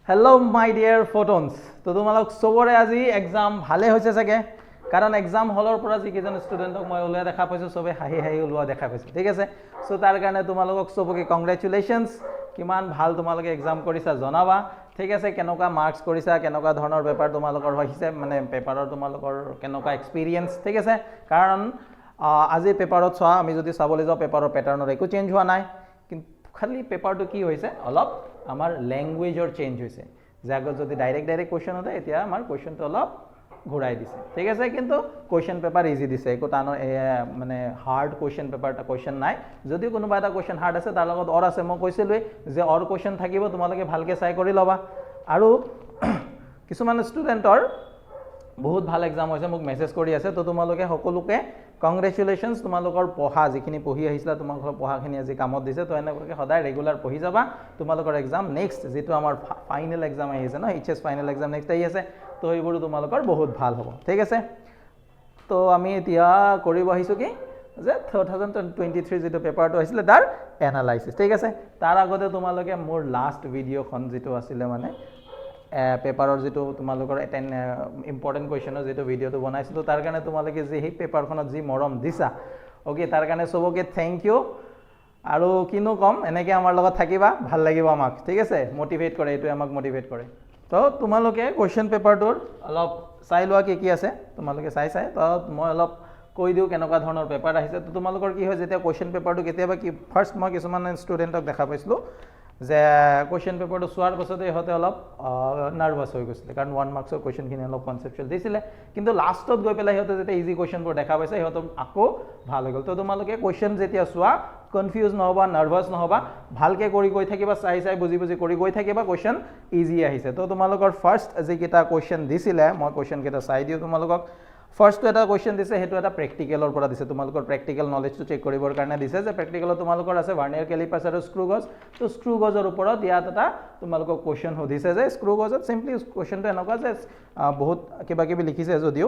Hello my dear photons. তো তোমালোক সবৰে আজি এক্সাম ভালে হৈছে চাগে কাৰণ এক্সাম হলৰ পৰা যি কেজন ষ্টুডেন্টক মই ওলাই দেখা পাইছো সবে হাঁহি হাঁহি ওলোৱা দেখা পাইছো ঠিক আছে সো তাৰ কাৰণে তোমালোকক সবকে কংগ্ৰেচুলেশনস কিমান ভাল তোমালোকে এক্সাম কৰিছা জনাবা ঠিক আছে কেনেকুৱা মাৰ্কস কৰিছা কেনেকুৱা ধৰণৰ পেপাৰ তোমালোকৰ হৈছে মানে পেপাৰৰ তোমালোকৰ কেনেকুৱা এক্সপেৰিয়েন্স ঠিক আছে কাৰণ আজি পেপাৰত চোৱা আমি যদি চাবলৈ যাওঁ পেপাৰৰ প্যাটাৰ্নৰ একো চেঞ্জ হোৱা নাই কিন্তু খালি পেপাৰটো কি হৈছে অলপ আমাৰ ল্যাঙ্গুৱেজৰ চেঞ্জ হৈছে যে আগত যদি ডাইৰেক্ট কোৱেশ্চন হতে এতিয়া আমাৰ কোৱেশ্চনটো অলপ ঘূৰাই দিছে ঠিক আছে কিন্তু কোৱেশ্চন পেপাৰ ইজি দিছে একো টানৰ মানে হাৰ্ড কোৱেশ্চন পেপাৰটা কোৱেশ্চন নাই যদি কোনোবা এটা কোৱেশ্চন হাৰ্ড আছে তাৰ লগত অৰ আছে মই কৈছিলই যে অৰ কোৱেশ্চন থাকিব তোমালোকে ভালকে চাই কৰি লবা আৰু কিছুমান ষ্টুডেন্টৰ বহুত ভাল এক্সাম হৈছে মোক মেছেজ কৰি আছে তো তোমালোকে সকলোকে কংগ্ৰেচুলেশনস তোমালোকৰ পঢ়া যিখিনি পঢ়ি আহিছিলা তোমালোকৰ পঢ়াখিনি আজি কামত দিছে তো এনেকৈ সদায় ৰেগুলাৰ পঢ়ি যাবা তোমালোকৰ এক্সাম নেক্সট যেটো আমাৰ ফাইনাল এক্সাম আহিছে ন এইচএস ফাইনাল এক্সাম নেক্সট আহি আছে তো এইবোৰ তোমালোকৰ বহুত ভাল হ'ব ঠিক আছে তো আমি এতিয়া কৰিব আহিছো কি যে 2023 যেটো পেপাৰটো আহিছিল তাৰ এনালাইসিস ঠিক আছে তাৰ আগতে তোমালোকে মোৰ লাষ্ট ভিডিওখন যেটো আছিল মানে পেপাৰৰ যেটো তোমালোকৰ এটা ইম্পৰ্টেন্ট কোৱেশ্চনৰ যেটো ভিডিওটো বনাইছিলো তাৰ কাৰণে তোমালোকে যে এই পেপাৰখনত যি মৰম দিছা ওকে তাৰ কাৰণে সবকে থ্যাংক ইউ আৰু কিনো কম এনেকৈ আমাৰ লগত থাকিবা ভাল লাগিব আমাক ঠিক আছে মোটিভেট কৰে এটো আমাক মোটিভেট কৰে তো তোমালোকে কোৱেশ্চন পেপাৰটোৰ অলপ চাই লোৱা কি আছে তোমালোকে চাই তো মই অলপ কৈ দিও কেনেকুৱা ধৰণৰ পেপাৰ আহিছে তো তোমালোকৰ কি হয় যেতিয়া কোৱেশ্চন পেপাৰটো কেতিয়াবা কি ফাৰ্স্ট মই কিছুমান ষ্টুডেন্টক দেখা পাইছিলো যে কোৱেশ্চন পেপাৰটো সোৱাৰ পাছতে হতে অলপ নাৰ্ভাস হৈ গৈছিল কাৰণ 1 মাৰ্কছৰ কোৱেশ্চনখিনি অলপ কনসেপচুৱেল দিছিলে কিন্তু লাষ্টত গৈ পেলাই হতে যেতিয়া ইজি কোৱেশ্চনবোৰ দেখা পাইছে হতে আকৌ ভাল হৈ গল তো তোমালোকে কোৱেশ্চন যেতিয়া সোৱা কনফিউজ নহবা নাৰ্ভাস নহবা ভালকে কৰি গৈ থাকিবা চাই বুজি কৰি গৈ থাকিবা কোৱেশ্চন ইজি আহিছে তো তোমালোকৰ ফাৰ্স্ট যে কিটা কোৱেশ্চন দিছিলে মই কোৱেশ্চন কিটা চাই দিও তোমালোকক ফাৰ্স্ট এটা কোৱেশ্চন দিছে হেতু এটা প্ৰ্যাকটিক্যালৰ পৰা দিছে তোমালোকৰ প্ৰ্যাকটিক্যাল নলেজটো চেক কৰিবৰ কাৰণে দিছে যে প্ৰ্যাকটিক্যালত তোমালোকৰ আছে ভাৰ্নিয়াৰ ক্যালিপাৰ্ছ আৰু স্ক্ৰু গজ তো স্ক্ৰু গজৰ ওপৰত ইয়াত এটা তোমালোকক কোৱেশ্চন হদিছে যে স্ক্ৰু গজত সিম্পলি কোৱেশ্চনটো এনেকুৱা যে বহুত কিবা কিবি লিখিছে যদিও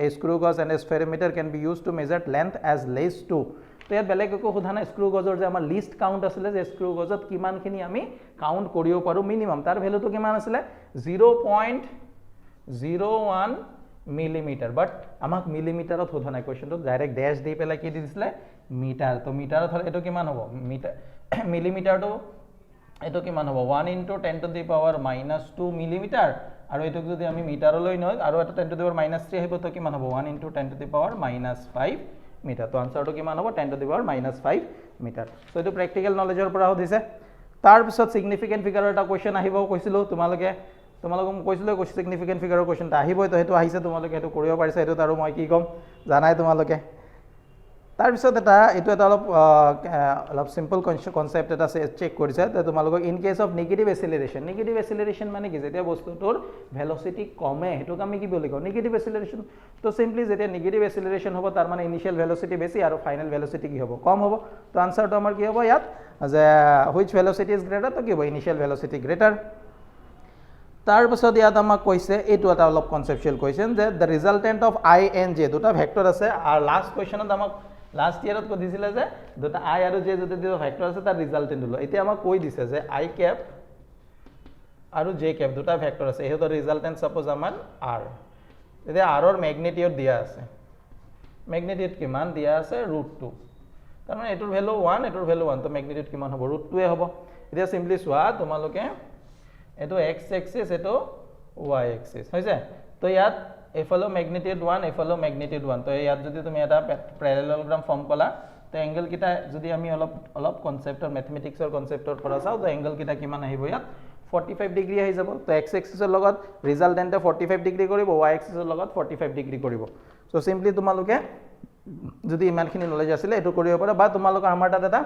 a screw gauge and a spherometer can be used to measure length as less to তো ইয়াত বেলেগ একো সোধা নাই স্ক্ৰু গজৰ যে আমাৰ লিষ্ট কাউন্ট আছিল যে স্ক্ৰু গজত কিমানখিনি আমি কাউন্ট কৰিব পাৰো মিনিমাম তাৰ ভ্যালুটো কিমান আছিল 0.01 মিলিমিটাৰ বাট আমাক মিলিমিটাৰত সোধা নাই কোৱেশ্চনটো ডাইৰেক্ট ড্যাশ দি পেলাই কি দিছিলে মিটাৰ তো মিটাৰত হলে এটো কিমান হ'ব মিটাৰ মিলিমিটাৰটো এটো কিমান হ'ব 1 * 10 টু দি পাৱাৰ -2 মিলিমিটাৰ আৰু এটো যদি আমি মিটাৰলৈ নয় আৰু এটা 10 টু দি পাৱাৰ -3 আহিব তো কিমান হ'ব 1 * 10 টু দি পাৱাৰ -5 মিটাৰ তো আনসাৰটো কিমান হ'ব 10 to the power -5 metre so এটো প্ৰ্যাকটিক্যাল নলেজৰ পৰা হদিছে তাৰ পিছত সিগনিফিকেন্ট ফিগাৰৰ এটা কোৱেশ্চন আহিব কৈছিলো তোমালোকক কৈছিলো সিগনিফিকেন্ট ফিগাৰৰ কোৱেশ্চনটা আহিবই তো হেতু আহিছে তোমালোকে হেতু কৰিব পাৰিছে হেতু আৰু মই কি কম জানাই তোমালোকে তাৰ পিছত এটো এটা অলপ সিম্পল কনসেপ্ট এটা চেক কৰিছে তো তোমালোকক ইন কেস অফ নেগেটিভ এক্সিলাৰেশন মানে কি যেতিয়া বস্তুটোৰ ভেলোসিটি কমে হেতুক আমি কি বুলি কওঁ নেগেটিভ এক্সিলাৰেশন তো সিম্পলি যেতিয়া নেগেটিভ এক্সিলাৰেশন হ'ব তাৰ মানে ইনিশিয়াল ভেলোসিটি বেছি আৰু ফাইনাল ভেলোসিটি কি হ'ব কম হ'ব তো আনসাৰটো আমাৰ কি হ'ব ইয়াত যে হুইচ ভেলোসিটি ইজ গ্ৰেটাৰ তো কি হ'ব ইনিশিয়াল ভেলোসিটি গ্ৰেটাৰ তাৰ পিছত ইয়াত আমাক কৈছে এটো এটা অলপ কনসেপচুৱেল কোৱেশ্চন যে the resultant of I and J দুটা ভেক্টৰ আছে আৰু লাষ্ট কোৱেশ্চনত আমাক লাষ্ট ইয়াৰত কৈ দিছিলে যে দুটা আই আৰু জে যদি দুটা ভেক্টৰ আছে তাৰ ৰিজাল্টেন্ট হলো এতিয়া আমাক কৈ দিছে যে আই ক্যাপ আৰু জে ক্যাপ দুটা ভেক্টৰ আছে এহতৰ ৰিজাল্টেন্ট সাপোজ আমাৰ r এতিয়া r ৰ ম্যাগনিটিউড দিয়া আছে ম্যাগনিটিউড কিমান দিয়া আছে √2 তাৰ মানে এটোৰ ভ্যালু 1 এটোৰ ভ্যালু 1 তো ম্যাগনিটিউড কিমান হ'ব √2 এ হ'ব এতিয়া সিম্পলি সোৱা তোমালোকে এটো x এক্সিস এটো y এক্সিস হৈছে তো ইয়াত এফালো ম্যাগনিটিউড 1 এফালো ম্যাগনিটিউড 1 তো ইয়াত যদি তুমি এটা প্যাৰালেলগ্ৰাম ফৰ্ম কলা তো এংগল কিটা যদি আমি অলপ কনসেপ্টৰ ম্যাথমেটিক্সৰ কনসেপ্টৰ পৰা চাও তো এংগল কিটা কিমান আহিব ইয়াত 45 ডিগ্ৰী আহি যাব তো x এক্সিসৰ লগত ৰিজাল্টেন্টে 45 ডিগ্ৰী কৰিব y এক্সিসৰ লগত 45 ডিগ্ৰী কৰিব সো সিম্পলি তোমালোকে যদি ইমানখিনি নলেজ আছিল এটো কৰিব পাৰা বা তোমালোকৰ আমাৰ তাত এটা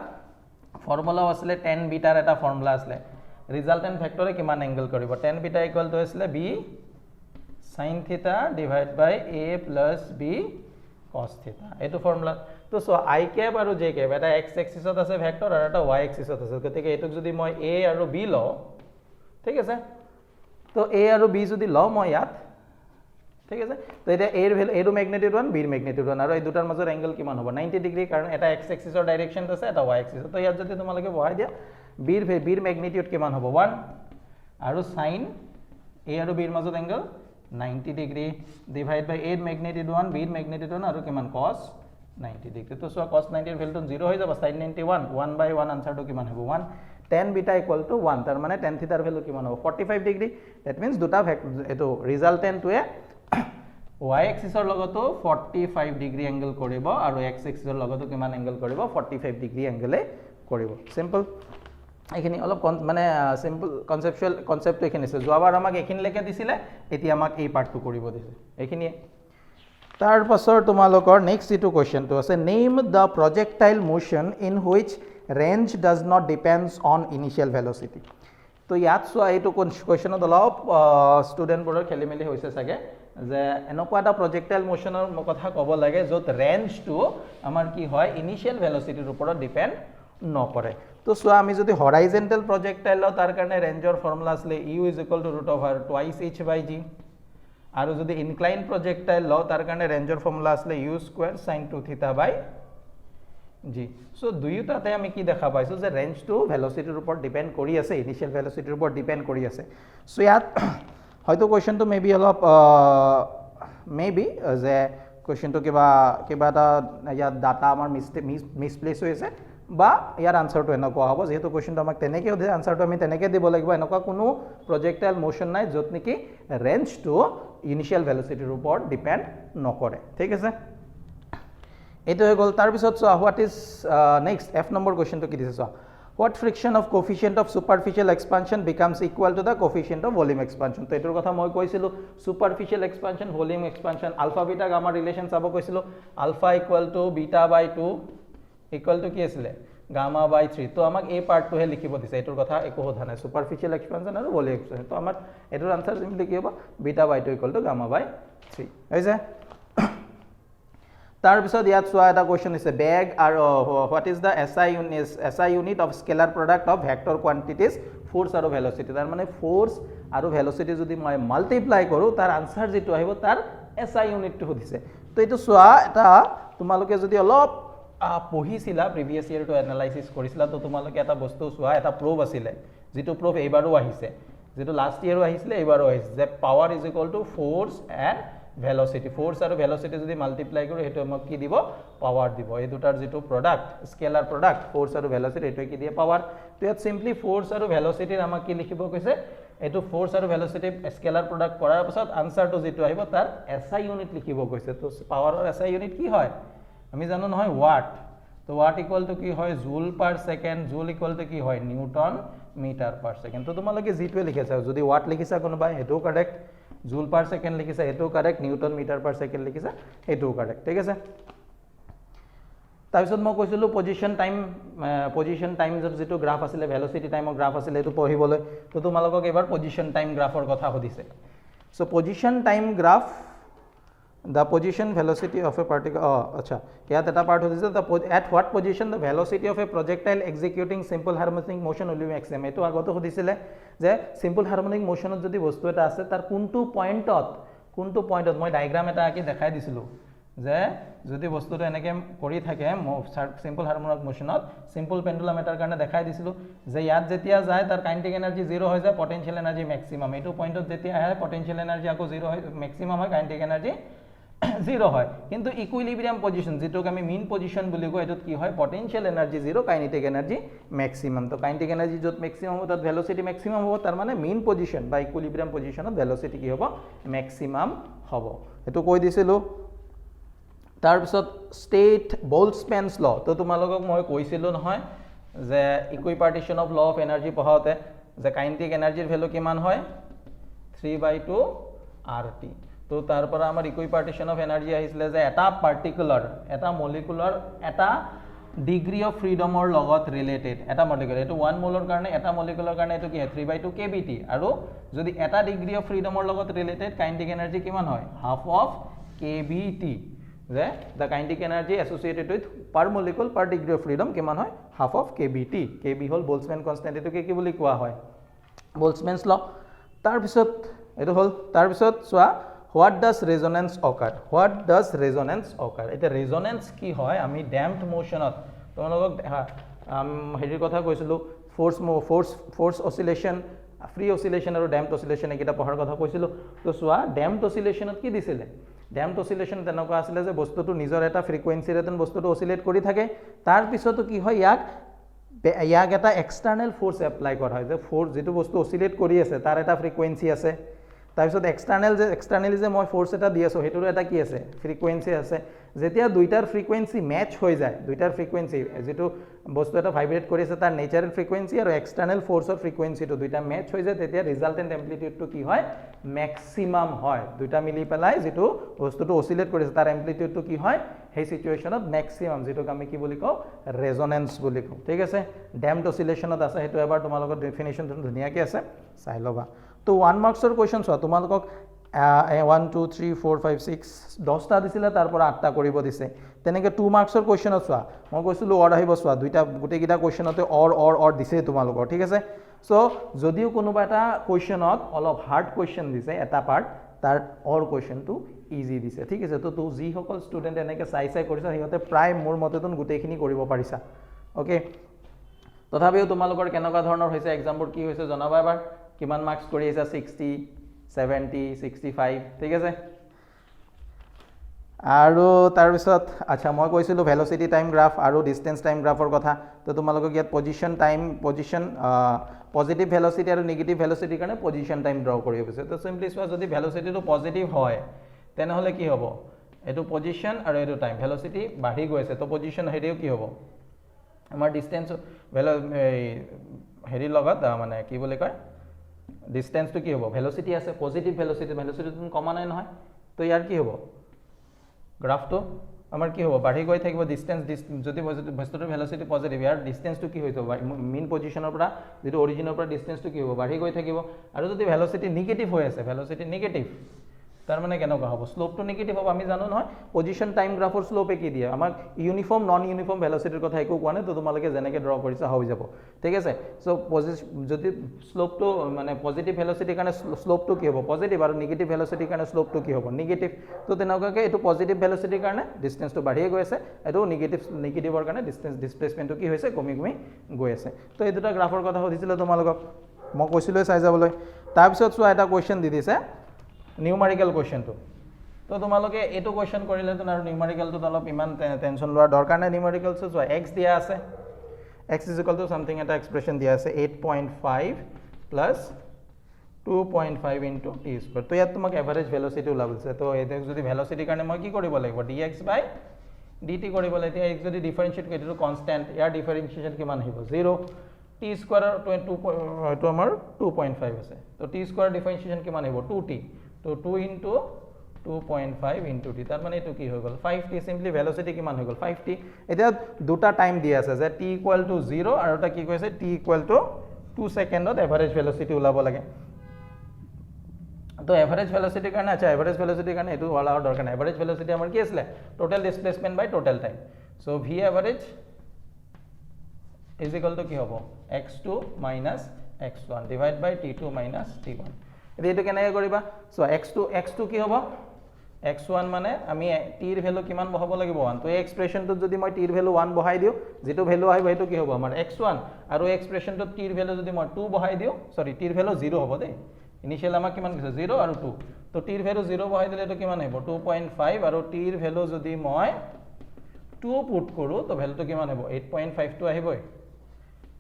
ফৰ্মুলা আছিল tan বিটাৰ এটা ফৰ্মুলা আছিল ৰিজাল্টেন্ট ভেক্টৰে কিমান এংগল কৰিব tan বিটা ইকুয়াল টু আছিল b sin theta divide by a plus b cos theta এটো ফৰ্মুলা তো সো i ক্যাপ আৰু j ক্যাপ এটা x এক্সিসত আছে ভেক্টৰ আৰু এটা y এক্সিসত আছে গতিকে এটোক যদি মই a আৰু b লও ঠিক আছে তো a আৰু b যদি লও মই ইয়াত ঠিক আছে তো এটা a এর ভ্যালু এর ম্যাগনিটিউড 1 b এর ম্যাগনিটিউড 1 আৰু এই দুটাৰ মাজৰ এংগল কিমান হ'ব 90 ডিগ্ৰী কাৰণ এটা x এক্সিসৰ ডাইৰেকশন আছে এটা y এক্সিস তো ইয়াত যদি তোমালোকে বহাই দিয়া b এর ম্যাগনিটিউড কিমান হ'ব 1 আৰু sin a আৰু b ৰ মাজত angle 90 degree divide by a magnitude 1 b magnitude 1 আৰু কিমান cos 90 ডিগ্ৰী তো সো cos 90 ৰ ভ্যালুটো 0 হৈ যাব sin 91 1 by 1 আনসাৰটো কিমান হ'ব 1 tan beta equal to 1 তাৰ মানে tan theta ৰ ভ্যালু কিমান হ'ব 45 ডিগ্ৰী দ্যাট মিন্স দুটা এটো ৰিজাল্টেন্টটোৱে y axis ৰ লগতো 45 ডিগ্ৰী এংগল কৰিব আৰু x axis ৰ লগতো কিমান এংগল কৰিব 45 ডিগ্ৰী এংগলে কৰিব সিম্পল এখিনি অলপ মানে সিম্পল কনসেপ্ট এখিনি আছে যোৱাবাৰ আমাক এখিনি লেকে দিছিলে এতিয়া আমাক এই পাৰ্টটো কৰিব দিছে এখিনি তাৰ পাছৰ তোমালোকৰ নেক্সট ইটো কোৱেশ্চনটো আছে name the projectile motion in which range does not depends on initial velocity তো ইয়াত চোৱা এইটো কোৱেশ্চনত অলপ ষ্টুডেণ্টবোৰৰ খেলিমেলি হৈছে চাগে যে এনেকুৱা এটা প্ৰজেক্টাইল মোশনৰ কথা ক'ব লাগে য'ত ৰেঞ্জটো আমাৰ কি হয় ইনিশিয়াল ভেলোসিটিৰ ওপৰত ডিপেন্ড নকৰে তো চোৱা আমি যদি হৰাইজন্টাল প্ৰজেক্টাইল তাৰ কাৰণে ৰেঞ্জৰ ফৰ্মুলা আছে u √2 h/g আৰু যদি ইনক্লাইন প্ৰজেক্টাইল তাৰ কাৰণে ৰেঞ্জৰ ফৰ্মুলা আছে u² sin 2θ/g সো দুয়োটাতে আমি কি দেখা পাইছো যে ৰেঞ্জটো ভেলোসিটিৰ ওপৰত ডিপেন্ড কৰি আছে ইনিশিয়াল ভেলোসিটিৰ ওপৰত ডিপেন্ড কৰি আছে সো ইয়াত হয়তো কোৱেশ্চনটো মেবি অলপ মেবি যে কোৱেশ্চনটো কিবা এটা ইয়াত ডাটা আমাৰ মিসপ্লেস হৈছে বা ইয়াৰ আনসাৰটো এনেকুৱা হ'ব যেহেতু কোৱেশ্চনটো আমাক তেনেকৈ দিয়ে আনসাৰটো আমি তেনেকৈ দিব লাগিব এনেকুৱা কোনো প্ৰজেক্টাইল মোশন নাই য'ত নেকি ৰেঞ্জটো ইনিশিয়াল ভেলোসিটিৰ ওপৰত ডিপেন্ড নকৰে ঠিক আছে এইটো হৈ গ'ল তাৰ পিছত চোৱা what is next F number কোৱেশ্চনটো কি দিছে চোৱা what friction of coefficient of superficial expansion becomes equal to the coefficient of volume expansion তো এটোৰ কথা মই কৈছিলো superficial expansion volume expansion alpha beta gamma relation চাব কৈছিলো alpha equal to beta by 2 equal to কি আছিল gamma by 3 তো আমাক এই পাৰ্টটো হে লিখিব দিছে এটোৰ কথা একো হোধা নাই superficial expansion আৰু volume expansion তো আমাৰ এটোৰ আনসাৰ সিম্পলি কি হ'ব beta by 2 equal to gamma by 3 হৈছে তাৰ পিছত ইয়াত চোৱা এটা কোৱেশ্চন আছে বেগ আৰু what is the SI unit of scalar product of vector quantities force আৰু ভেলোসিটি তাৰ মানে ফোৰ্স আৰু ভেলোসিটি যদি মই মাল্টিপ্লাই কৰো তাৰ আনসাৰ যেটো আহিব তাৰ SI ইউনিটটো দিছে তো এটো চোৱা এটা তোমালোকে যদি অলপ পঢ়িছিলা প্ৰিভিয়াস ইয়াৰটো এনালাইসিস কৰিছিলা তো তোমালোকে এটা বস্তু চোৱা এটা প্ৰুফ আছিলে যেটো প্ৰুফ এইবাৰো আহিছে যেটো লাষ্ট ইয়াৰো আহিছিলে এইবাৰো আহিছে যে power is equal two force and velocity force আৰু velocity যদি মাল্টিপ্লাই কৰো হেতু আমাক কি দিব পাৱাৰ দিব এই দুটাৰ যেটো প্ৰডাক্ট স্কেলাৰ প্ৰডাক্ট force আৰু velocity এটো কি দিয়ে পাৱাৰ তো ইয়াত সিম্পলি force আৰু velocity আমাক কি লিখিব কৈছে এটো force আৰু velocity স্কেলাৰ প্ৰডাক্ট কৰাৰ পাছত আনসাৰটো যেটো আহিব তাৰ SI ইউনিট লিখিব কৈছে তো পাৱাৰৰ SI ইউনিট কি হয় আমি জানো নহয় ওয়াট তো ওয়াট ইকুয়াল টু কি হয় জুল পার সেকেন্ড জুল ইকুয়াল টু কি হয় নিউটন মিটার পার সেকেন্ড তো তোমালোকে যেটো লিখিছা যদি ওয়াট লিখিছা কোনোবা হেতু কারেক্ট জুল পার সেকেন্ড লিখিছা এটো correct newton metre per second লিখিছা এটো কারেক্ট ঠিক আছে তাৰপিছত মই কৈছিলো পজিশন টাইমৰ যেটো গ্ৰাফ আছিল ভেলোসিটি টাইমৰ গ্ৰাফ আছিল এটো পঢ়িবলৈ তো তোমালোকক এবাৰ পজিশন টাইম গ্ৰাফৰ কথা সুধিছে so position time graph the position velocity of a particle acha ইয়াত এটা পার্ট হইছে at what position the velocity of a projectile executing simple harmonic motion will be maximum এটো আগত হদিছিলে যে simple harmonic motionত যদি বস্তু এটা আছে তার কোনটো পয়েন্টত মই ডায়াগ্রাম এটা আকি দেখাই দিছিলো যে যদি বস্তুটো এনেকে কৰি থাকে simple harmonic motionত simple pendulum এটাৰ কাৰণে দেখাই দিছিলো যে ইয়াত যেতিয়া যায় তাৰ কাইনেটিক এনাৰ্জি 0 হৈ যায় পটেনশিয়াল এনাৰ্জি ম্যাক্সিমাম এটো পয়েন্টত যেতিয়া আহে পটেনশিয়াল এনাৰ্জি আকৌ 0 হয় ম্যাক্সিমাম হয় কাইনেটিক এনাৰ্জি 0 হয় কিন্তু ইকুইলিব্রিয়াম পজিশন যেটোক আমি মিন পজিশন বুলি কয় এটোত কি হয় potential energy 0 kinetic energy maximum তো কাইনেটিক এনার্জি যত ম্যাক্সিমাম হবে তত ভেলোসিটি ম্যাক্সিমাম হবে তার মানে মিন পজিশন বা ইকুইলিব্রিয়াম পজিশনত ভেলোসিটি কি হবে ম্যাক্সিমাম হবে এটো কই দিছিলো তার পিছত স্টেট বোলটজম্যানস ল তো তোমালোকক মই কৈছিলো নহয় যে ইকুইপার্টিশন অফ ল অফ এনার্জি পঢ়াওতে যে কাইনেটিক এনাৰ্জিৰ ভ্যালু কিমান হয় 3/2 RT তো তারপর আমার ইকুইপার্টিশন অফ এনার্জি আহিছিলে যে এটা পার্টিকুলার এটা মলিকুলার এটা ডিগ্রি অফ ফ্ৰিডমৰ লগত ৰিলেটেড এটা মলিকুলাৰ এটো 1 মোলৰ কাৰণে এটা মলিকুলাৰ কাৰণে এটো কি 3/2 kBT আৰু যদি এটা ডিগ্ৰি অফ ফ্ৰিডমৰ লগত রিলেটেড কাইনেটিক এনার্জি কিমান হয় হাফ অফ kBT যে the kinetic energy associated with per molecule per degree of freedom কিমান হয় হাফ অফ kBT kB হল বোলটজম্যান কনস্ট্যান্ট এটো কি বুলি কোৱা হয় বোলটজম্যানস ল তাৰ পিছত এটো হল তাৰ পিছত সোয়া what does resonance occur এটা resonance কি হয় আমি damped motionত তোমালোকক হেৰিৰ কথা কৈছিলো force oscillation ফ্ৰী অচিলেশ্যন আৰু ডেম্পড অচিলেশ্যন এইকেইটা পঢ়াৰ কথা কৈছিলোঁ তো চোৱা ডেম্পড অচিলেশ্যনত কি দিছিলে ডেম্পড অচিলেশ্যন তেনেকুৱা আছিলে যে বস্তুটো নিজৰ এটা ফ্ৰিকুৱেঞ্চি ৰেটন বস্তুটো অচিলেট কৰি থাকে তাৰ পিছতো কি হয় ইয়াক এটা এক্সটাৰ্নেল ফ'ৰ্চ এপ্লাই কৰা হয় যে ফ'ৰ্চ যিটো বস্তু অচিলেট কৰি আছে তাৰ এটা ফ্ৰিকুৱেঞ্চি আছে তাৰপিছত এক্সটাৰ্নেলি যে মই ফ'ৰ্চ এটা দি আছোঁ সেইটোৰো এটা কি আছে ফ্ৰিকুৱেঞ্চি আছে যেতিয়া দুইটাৰ ফ্ৰিকুৱেঞ্চি মেচ হৈ যায় দুইটাৰ ফ্ৰিকুৱেঞ্চি যিটো বস্তু এটা ভাইব্ৰেট কৰি আছে তাৰ নেচাৰেল ফ্ৰিকুৱেঞ্চি আৰু এক্সটাৰ্নেল ফ'ৰ্চৰ ফ্ৰিকুৱেঞ্চিটো দুইটা মেচ হৈ যায় তেতিয়া ৰিজাল্টেণ্ট এম্প্লিটিউডটো কি হয় মেক্সিমাম হয় দুইটা মিলি পেলাই যিটো বস্তুটো অচিলেট কৰিছে তাৰ এম্প্লিটিউডটো কি হয় সেই সিচুৱেশ্যনত মেক্সিমাম যিটোক আমি কি বুলি কওঁ ৰেজনেন্স বুলি কওঁ ঠিক আছে ডেম্পড অচিলেশ্যনত আছে সেইটো এবাৰ তোমালোকৰ ডেফিনেশ্যনটো ধুনীয়াকৈ আছে চাই ল'বা তো 1 মাৰ্কছৰ কুৱেশ্যন চোৱা তোমালোকক 1 2 3 4 5 6 10টা দিছিলে তাৰ পৰা 8টা কৰিব দিছে তেনেকৈ 2 মাৰ্কছৰ কুৱেশ্যনত চোৱা মই কৈছিলোঁ অৰ আহিব চোৱা দুইটা গোটেইকেইটা কুৱেশ্যনতে অৰ দিছে তোমালোকৰ ঠিক আছে চ' যদিও কোনোবা এটা কুৱেশ্যনত অলপ হাৰ্ড কুৱেশ্যন দিছে এটা পাৰ্ট তাৰ অৰ কুৱেশ্যনটো ইজি দিছে ঠিক আছে তো যিসকল ষ্টুডেণ্ট এনেকৈ চাই কৰিছা সিহঁতে প্ৰায় মোৰ মতেতো গোটেইখিনি কৰিব পাৰিছা অ'কে তথাপিও তোমালোকৰ কেনেকুৱা ধৰণৰ হৈছে এক্সামবোৰ কি হৈছে জনাবা এবাৰ কিমান মাৰ্কছ কৰি আহিছা 60 70 65 ঠিক আছে আৰু তাৰপিছত আচ্ছা মই কৈছিলোঁ ভেলচিটি টাইম গ্ৰাফ আৰু ডিষ্টেঞ্চ টাইম গ্ৰাফৰ কথা তো তোমালোকক ইয়াত পজিশ্যন পজিটিভ ভেলচিটি আৰু নিগেটিভ ভেলচিটিৰ কাৰণে পজিশ্যন টাইম ড্ৰ কৰিব গৈছে তো চিম্পলি চোৱা যদি ভেলচিটিটো পজিটিভ হয় তেনেহ'লে কি হ'ব এইটো পজিশ্যন আৰু এইটো টাইম ভেলচিটি বাঢ়ি গৈ আছে তো পজিশ্যন হেৰিও কি হ'ব আমাৰ ডিষ্টেঞ্চ হেৰিৰ লগত মানে কি বুলি কয় ডিষ্টেঞ্চটো কি হ'ব ভেলচিটি আছে পজিটিভ ভেলচিটিটো কমা নাই নহয় তো ইয়াৰ কি হ'ব গ্ৰাফটো আমাৰ কি হ'ব বাঢ়ি গৈ থাকিব ডিষ্টেঞ্চ যদি বস্তুটোৰ ভেলচিটি পজিটিভ ইয়াৰ ডিষ্টেঞ্চটো কি হৈ যাব মেইন পজিশ্যনৰ পৰা যিটো অৰিজিনৰ পৰা ডিষ্টেঞ্চটো কি হ'ব বাঢ়ি গৈ থাকিব আৰু যদি ভেলচিটি নিগেটিভ হৈ আছে ভেলচিটি নিগেটিভ তাৰ মানে কেনেকুৱা হ'ব স্লোপটো নিগেটিভ হ'ব আমি জানো নহয় পজিশ্যন টাইম গ্ৰাফৰ স্লোপে কি দিয়ে আমাক ইউনিফৰ্ম নন ইউনিফৰ্ম ভেলচিটিৰ কথা একো কোৱা নাই তো তোমালোকে যেনেকৈ ড্ৰ কৰিছা হৈ যাব ঠিক আছে চ' যদি স্লোপটো মানে পজিটিভ ভেলচিটিৰ কাৰণে স্লোপটো কি হ'ব পজিটিভ আৰু নিগেটিভ ভেলচিটিৰ কাৰণে স্লোপটো কি হ'ব নিগেটিভ তো তেনেকুৱাকৈ এইটো পজিটিভ ভেলচিটিৰ কাৰণে ডিষ্টেঞ্চটো বাঢ়িয়ে গৈ আছে এইটো নিগেটিভৰ কাৰণে ডিছপ্লেচমেণ্টটো কি হৈছে কমি গৈ আছে তো এই দুটা গ্ৰাফৰ কথা সুধিছিলোঁ তোমালোকক মই কৈছিলোঁ চাই যাবলৈ তাৰপিছত চোৱা এটা কুৱেশ্যন দি দিছে নিউমাৰিকেল কুৱেশ্যনটো তো তোমালোকে এইটো কুৱেশ্যন কৰিলেতো আৰু নিউমাৰিকেলটোত অলপ ইমান টেনশ্যন লোৱাৰ দৰকাৰ নাই নিউমাৰিকেলটো চোৱা এক্স দিয়া আছে x is equal two something এটা এক্সপ্ৰেশ্যন দিয়া আছে 8.5 প্লাছ 2.5 ইনটু টি স্কুৱাৰ তো ইয়াত তোমাক এভাৰেজ ভেলচিটি ওলাবছে তো এইটো যদি ভেলচিটিৰ কাৰণে মই কি কৰিব লাগিব dx বাই dt কৰিব লাগিব এতিয়া এক্স যদি ডিফাৰেঞ্চিয়েট কৰি এইটো কনষ্টেণ্ট ইয়াৰ ডিফাৰেঞ্চিয়েশ্যন কিমান আহিব 0 টি স্কুৱাৰৰ এইটো আমাৰ 2.5 আছে তো টি স্কুৱাৰ ডিফাৰেঞ্চিয়েশ্যন কিমান আহিব 2t তো 2 ইনটু 2.5 ইনটু টি তাৰ মানে এইটো কি হৈ গ'ল 5t চিম্পলি ভেলচিটি কিমান হৈ গ'ল 5t এতিয়া দুটা টাইম দি আছে যে t ইকুৱেল টু 0 আৰু এটা কি কৈছে t ইকুৱেল টু 2 সেকেন্ডত এভাৰেজ ভেলচিটি ওলাব লাগে তো এভাৰেজ ভেলচিটিৰ কাৰণে আচ্ছা এভাৰেজ ভেলচিটিৰ কাৰণে এইটো ওলাবৰ দৰকাৰ নাই এভাৰেজ ভেলচিটি আমাৰ কি আছিলে total displacement by total time so v average is equal to কি হ'ব x2 minus x1 ডিভাইড বাই t2 minus t1 এইটো কেনেকৈ কৰিবা সো x2 কি হ'ব x1 মানে আমি t ৰ ভ্যালু কিমান বহাব লাগিব 1 তো এই এক্সপ্ৰেছনটো যদি মই t ৰ ভ্যালু 1 বহাই দিও যেটো ভ্যালু আহিব এটো কি হ'ব আমাৰ x1 আৰু এই এক্সপ্ৰেছনটো t ৰ ভ্যালু যদি মই 2 বহাই দিও সৰি t ৰ ভ্যালু 0 হ'ব দে ইনিশিয়াল আমাক কিমান কৈছে 0 আৰু 2 তো t ৰ ভ্যালু 0 বহাই দিলে এটো কিমান আহিব 2.5 আৰু t ৰ ভ্যালু যদি মই 2 পুট কৰো তো ভ্যালুটো কিমান হ'ব 8.5 টো আহিবই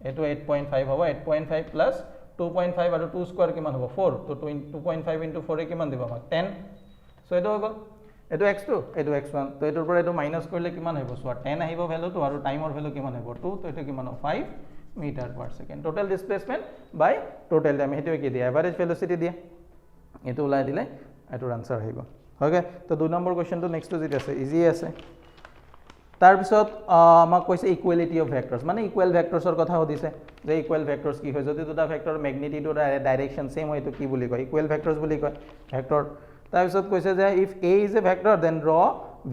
এটো 8.5 হ'ব 8.5 প্লাস 2.5 আৰু 2 স্কয়াৰ কিমান হ'ব 4 তো 2.5 ইনটু 4 এ কিমান দিব আমাক 10 সো এটো হ'ব এটো x2 এটো x1 তো এটোৰ পৰা এটো মাইনাস কৰিলে কিমান হ'ব সো 10 আহিব ভ্যালুটো আৰু টাইমৰ ভ্যালু কিমান হ'ব 2 তো এটো কিমান হ'ব 5 metre per second total displacement by total time হেটো কি দিয়ে এভাৰেজ ভেলোসিটি দিয়ে এটো উলাই দিলে এটোৰ আনসাৰ আহিব ওকে তো 2 নম্বৰ কোৱেশ্চনটো নেক্সট জিত আছে ইজি আছে তাৰ পিছত আমাক কৈছে ইকুৱেলিটি অফ ভেক্টৰস মানে ইকুৱেল ভেক্টৰসৰ কথা সুধিছে যে ইকুৱেল ভেক্টৰস কি হয় যদি দুটা ভেক্টৰ ম্যাগনিটিউড আৰু ডাইৰেকশন সেম হয় তো কি বুলি কয় ইকুৱেল ভেক্টৰস বুলি কয় ভেক্টৰ তাৰ পিছত কৈছে যে if a is a vector then draw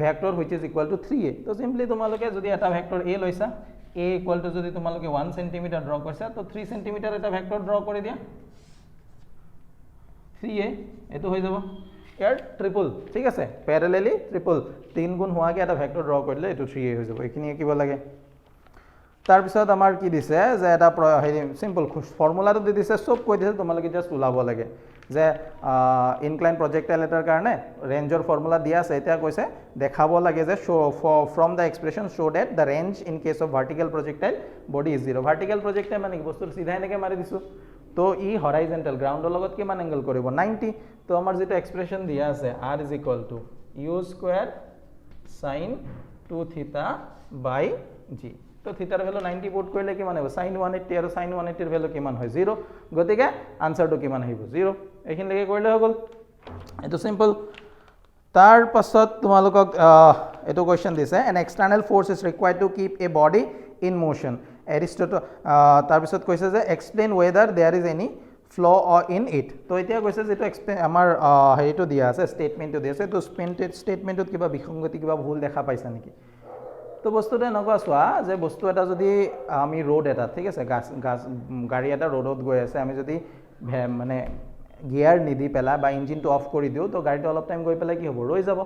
vector which is equal to 3a তো সিম্পলি তোমালোকে যদি এটা ভেক্টৰ a লৈছা a equal to যদি তোমালোকে 1 cm ড্ৰ কৰিছা তো 3 cm এটা ভেক্টৰ ড্ৰ কৰি দিয়া 3a এটো হৈ যাব ইয়াৰ ট্ৰিপল ঠিক আছে প্যাৰালেলি ট্ৰিপল 3 গুণ হোৱাকে এটা ভেক্টৰ ড্ৰ কৰিলে এটো 3a হৈ যাব এখিনি কিবা লাগে তাৰপিছত আমাৰ কি দিছে যে এটা হেৰি সিম্পল ফৰ্মুলাটো দি দিছে সব কৈ দিছে তোমালোকে জাস্ট ওলাব লাগে যে ইনক্লাইন প্ৰজেক্টাইল এটাৰ কাৰণে ৰেঞ্জৰ ফৰ্মুলা দিয়া আছে এতিয়া কৈছে দেখাব লাগে যে from the expression show that the range in case of vertical projectile body is 0 vertical projectile মানে কি বস্তুটো সিধা এনেকৈ মাৰি দিছোঁ তো ই হৰাইজেণ্টেল গ্ৰাউণ্ডৰ লগত কিমান এংগল কৰিব 90 তো আমাৰ যেটো এক্সপ্ৰেছন দিয়া আছে r = u² sin 2θ by g তো থিটাৰ ভ্যালু 90 পুট কৰিলে কিমান হ'ব sin 180 আৰু sin 180 ৰ ভ্যালু কিমান হয় 0 গতিকে আনসাৰটো কিমান আহিব 0 এইখিনিলৈকে কৰিলে হৈ গ'ল এটো সিম্পল তাৰ পাছত তোমালোকক এটো কোৱেশ্চন দিছে an external force is required to keep a body in motion Aristotle তাৰ পিছত কৈছে যে explain whether there is any flaw in it তো এতিয়া কৈছে যেটো আমাৰ হেৰিটো দিয়া আছে স্টেটমেন্টটো দিয়া আছে তো স্টেটমেন্টত কিবা বিসংগতি কিবা ভুল দেখা পাইছা নেকি তো বস্তুটো এনেকুৱা চোৱা যে বস্তু এটা যদি আমি ৰোড এটা ঠিক আছে গাড়ী এটা ৰোডত গৈ আছে আমি যদি মানে গিয়াৰ নিদি পেলা বা ইঞ্জিনটো অফ কৰি দিও তো গাড়ীটো অলপ টাইম গৈ পেলাই কি হ'ব ৰৈ যাব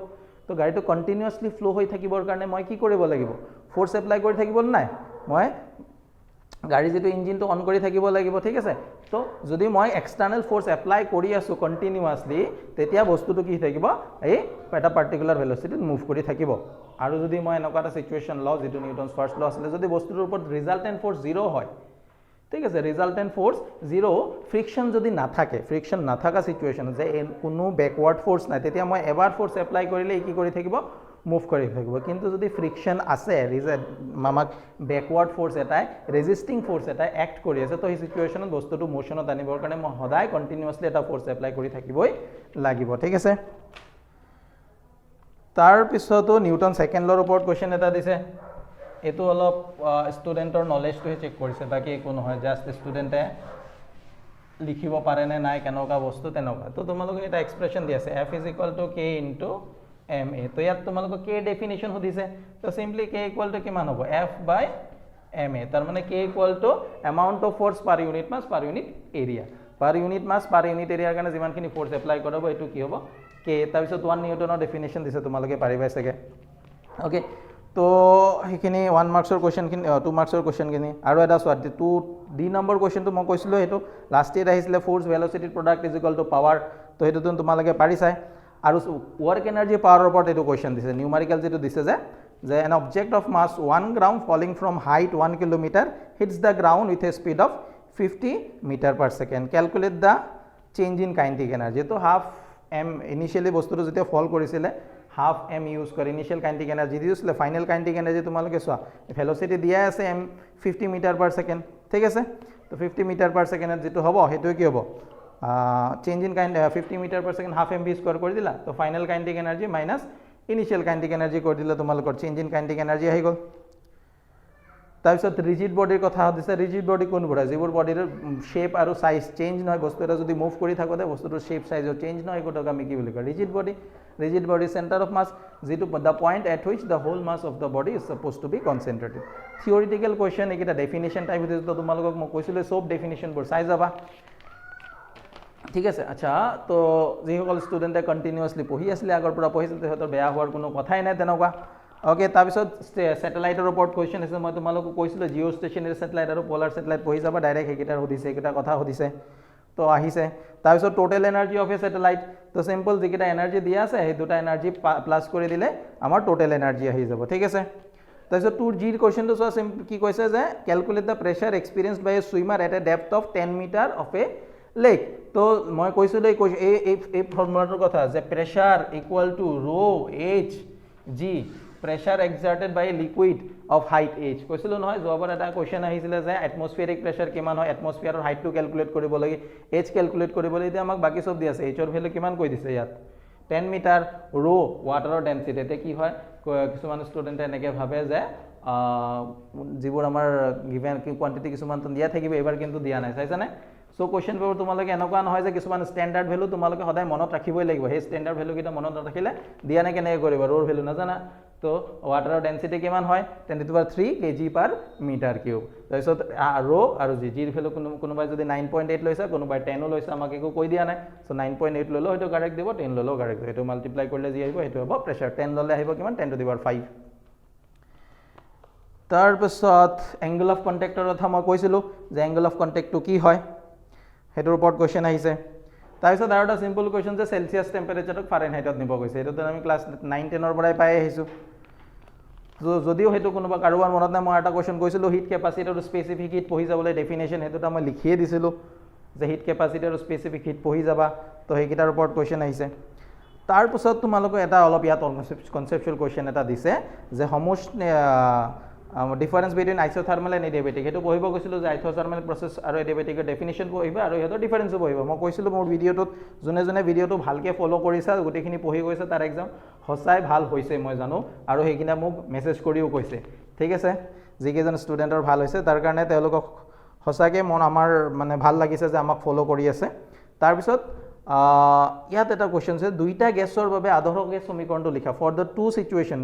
তো গাড়ীটো কন্টিনিউয়াসলি ফ্লো হৈ থাকিবৰ কাৰণে মই কি কৰিব লাগিব ফোৰ্স এপ্লাই কৰি থাকিব নাই মই গাড়ী যেটো ইঞ্জিনটো অন কৰি থাকিব লাগিব ঠিক আছে তো যদি মই এক্সটাৰ্নাল ফোৰ্স এপ্লাই কৰি আছো কন্টিনিউয়াসলি তেতিয়া বস্তুটো কি থাকিব এই এটা পাৰ্টিকুলাৰ ভেলোচিটিত মুভ কৰি থাকিব আৰু যদি মই এনেকুৱা এটা সিচুৱেচন লও যেটো নিউটনছ ফাৰ্স্ট ল আছিল যদি বস্তুটোৰ ওপৰত ৰিজাল্টেন্ট ফোৰ্স 0 হয় ঠিক আছে ৰিজাল্টেন্ট ফোৰ্স 0 ফ্ৰিকশন যদি না থাকে ফ্ৰিকশন না থাকা সিচুৱেচন যে কোনো ব্যাকওয়াৰ্ড ফোৰ্স নাই তেতিয়া মই এবাৰ ফোৰ্স এপ্লাই কৰিলে কি কৰি থাকিব মুভ কৰি থাকিব কিন্তু যদি ফ্ৰিকশন আছে মামাক ব্যাকওয়াৰ্ড ফোৰ্স এটাই ৰেজিস্টিং ফোৰ্স এটাই অ্যাক্ট কৰি আছে তো এই সিচুৱেচনত বস্তুটো মোশনত আনিবৰ কাৰণে মই সদায় কন্টিনিউয়াসলি এটা ফোৰ্স এপ্লাই কৰি থাকিবই লাগিব ঠিক আছে তাৰ পিছতো নিউটন সেকেন্ড লৰ ওপৰত কোৱেশ্চন এটা দিছে এটো অলপ ষ্টুডেন্টৰ নলেজটো চেক কৰিছে বাকি একো নহয় জাস্ট ষ্টুডেন্টে লিখিব পাৰে নে নাই কেনেকুৱা বস্তু তেনেকুৱা তো তোমালোকে এটা এক্সপ্ৰেছন দি আছে f = k * ma তো ইয়াত তোমালোকে k ডেফিনিশন হদিছে তো সিম্পলি k = কিমান হ'ব f / ma তাৰ মানে k = amount of force per unit mass per unit area per unit mass per unit area কাৰণে যিমানখিনি ফোৰ্স এপ্লাই কৰাব এটো কি হ'ব k তাৰ পিছত 1 নিউটনৰ ডেফিনিশন দিছে তোমালোকে পাৰিবা চাগে ওকে তো হেখিনি 1 মাৰ্কসৰ কোৱেশ্চন খিনি 2 মাৰ্কসৰ কোৱেশ্চন খিনি আৰু এটা সোৱা 2 নম্বৰ কোৱেশ্চনটো মই কৈছিলো হেতু লাষ্ট ইয়াৰ আহিছিলে ফোৰ্স ভেলোসিটি প্ৰডাক্ট = পাৱাৰ তো হেতু তোমালোকে পাৰিছাই আৰু ওয়াৰ্ক এনাৰ্জি পাওয়াৰৰ ওপৰত এটো কোৱেশ্চন দিছে নিউমেৰিকেল যেটো দিছে যে an object of mass 1 gram falling from height 1 kilometer hits the ground with a speed of 50 meter per second calculate the change in kinetic energy তো হাফ m ইনিশিয়ালি বস্তুটো যেতিয়া ফল কৰিছিলে হাফ m ইউজ কৰি initial kinetic energy দিছিলে final kinetic energy তোমালোকে সোৱা velocity দিয়া আছে m 50 মিটাৰ পাৰ সেকেন্ড ঠিক আছে তো 50 মিটাৰ পাৰ সেকেন্ডত যেটো হ'ব হেতু কি হ'ব change in kind 50 metre per second half m v square কৰি দিলা তো final kinetic energy minus initial kinetic energy কৰি দিলা তোমালোকৰ চেঞ্জ ইন কাইনেটিক এনাৰ্জি আহি গ'ল তাৰপিছত ৰিজিড বডিৰ কথা হদিছে ৰিজিড বডি কোনবোৰ যিবোৰ বডিৰ শেপ আৰু সাইজ চেঞ্জ নহয় বস্তু এটা যদি মুভ কৰি থাকোতে বস্তুটোৰ শেপ সাইজও চেঞ্জ নহয় কোটক আমি কি বুলি কয় rigid body centre of mass যেটো the point at which the whole mass of the body is suppose to be concentrated theoretical question একিটা ডেফিনিশন টাইপ হদিছে তো তোমালোকক মই কৈছিলো সব ডেফিনিশন বোৰ চাই যাবা ঠিক আছে আচ্ছা তো যিসকল ষ্টুডেন্টে কন্টিনিউয়াসলি পঢ়ি আছিল আগৰ পৰা পঢ়িছিল তেহেতৰ বেয়া হোৱাৰ কোনো কথাই নাই তেনেকুৱা ওকে তাৰপিছত স্যাটেলাইটৰ ওপৰত কোৱেশ্চন আছে মই তোমালোকক কৈছিলো জিও ষ্টেচনাৰী স্যাটেলাইট আৰু পোলাৰ স্যাটেলাইট পঢ়ি যাবা ডাইৰেক্ট হেকিটাৰ হদিছে একিটা কথা হদিছে তো আহিছে তাৰপিছত total energy of A satellite তো সিম্পল যেকিটা এনাৰ্জি দিয়া আছে এই দুটা এনাৰ্জি প্লাস কৰি দিলে আমাৰ টোটাল এনাৰ্জি আহি যাব ঠিক আছে তাৰপিছত 2G কোৱেশ্চনটো সো কি কৈছে যে calculate the pressure experienced by a swimmer at a depth of 10 metre of a lake তো মই কৈছিলো এই ফৰ্মুলাটোৰ কথা যে প্ৰেসাৰ = rho h g pressure exerted by a liquid of height h কৈছিলো নহয় জবাবৰ এটা কোৱেশ্চন আহিছিল যে এটমস্ফিয়াৰিক প্ৰেসাৰ কিমান হয় এটমস্ফিয়াৰৰ হাইটটো ক্যালকুলেট কৰিব লাগে h ক্যালকুলেট কৰিব লাগে আমাক বাকি সব দি আছে h ৰ ভ্যালু কিমান কৈ দিছে ইয়াত 10 মিটাৰ rho ওয়াটাৰৰ ডেনসিটি তে কি হয় কিছুমান ষ্টুডেন্টে এনেকে ভাবে যে যিবোৰ আমাৰ গিভেন কোয়ান্টিটি কিছুমান দিয়া থাকিব এবাৰ কিন্তু দিয়া নাই চাইছানে সো কোৱেশ্চন পেপাৰ তোমালোকে এনেকুৱা নহয় যে কিছুমান ষ্টেণ্ডাৰ্ড ভ্যালু তোমালোকে সদায় মনত ৰাখিবই লাগিব সেই ষ্টেণ্ডাৰ্ড ভ্যালু কিটা মনত ৰাখিলে দিয়া নাই কেনে কৰিব ৰোৰ ভ্যালু নাজানা তো ওয়াটাৰৰ ডেনসিটি কিমান হয় 10³ kg/m³ তাৰপিছত rho আৰু g ৰ ভ্যালু কোনোবাই যদি 9.8 লৈছে কোনোবাই 10 লৈছে আমাক একো কৈ দিয়া নাই সো 9.8 ললো হয়তো কাৰেক্ট দিব 10 ললো কাৰেক্ট এটো মাল্টিপ্লাই কৰিলে যি আহিব এটো হ'ব প্ৰেসাৰ 10 ললে আহিব কিমান 10⁵ তাৰপিছত এংগল অফ কণ্টেক্টৰ কথা মই কৈছিলোঁ যে এংগল অফ কণ্টেক্টটো কি হয় সেইটোৰ ওপৰত কুৱেশ্যন আহিছে তাৰপিছত আৰু এটা চিম্পল কুৱেশ্যন যে চেলচিয়াছ টেম্পাৰেচাৰক ফাৰেনহাইটত নিব কৈছে এইটোতো আমি ক্লাছ 9-10 পৰাই পাই আহিছোঁ যদিও সেইটো কোনোবা কাৰোবাৰ মনত নাই মই এটা কুৱেশ্যন কৈছিলোঁ হিট কেপাচিটি আৰু স্পেচিফিক হিট পঢ়ি যাবলৈ ডেফিনেশ্যন সেইটোতো মই লিখিয়ে দিছিলোঁ যে হিট কেপাচিটি আৰু স্পেচিফিক হিট পঢ়ি যাবা তো সেইকেইটাৰ ওপৰত কুৱেশ্যন আহিছে তাৰপিছত তোমালোকক এটা অলপ ইয়াত কনচেপচুৱেল কুৱেশ্যন এটা দিছে যে ডিফাৰেন্স বিটুইন আইচোথাৰ্মেল এণ্ড এডিয়াবেটিক সেইটো পঢ়িব কৈছিলোঁ যে আইচোথাৰ্মেল প্ৰচেছ আৰু এডিয়াবেটিকৰ ডেফিনেশ্যন পঢ়িবা আৰু সিহঁতৰ ডিফাৰেন্সো পঢ়িবা মই কৈছিলোঁ মোৰ ভিডিঅ'টোত যোনে ভিডিঅ'টো ভালকৈ ফ'ল' কৰিছা গোটেইখিনি পঢ়ি গৈছে তাৰ এক্সাম সঁচাই ভাল হৈছে মই জানো আৰু সেইখিনি মোক মেছেজ কৰিও কৈছে ঠিক আছে যিকেইজন ষ্টুডেণ্টৰ ভাল হৈছে তাৰ কাৰণে তেওঁলোকক সঁচাকৈ আমাৰ মানে ভাল লাগিছে যে আমাক ফ'ল' কৰি আছে তাৰপিছত ইয়াত এটা কুৱেশ্যন আছে দুইটা গেছৰ বাবে আদৰ্শ গেছ সমীকৰণটো লিখা ফৰ দ্য টু চিটুৱেশ্যন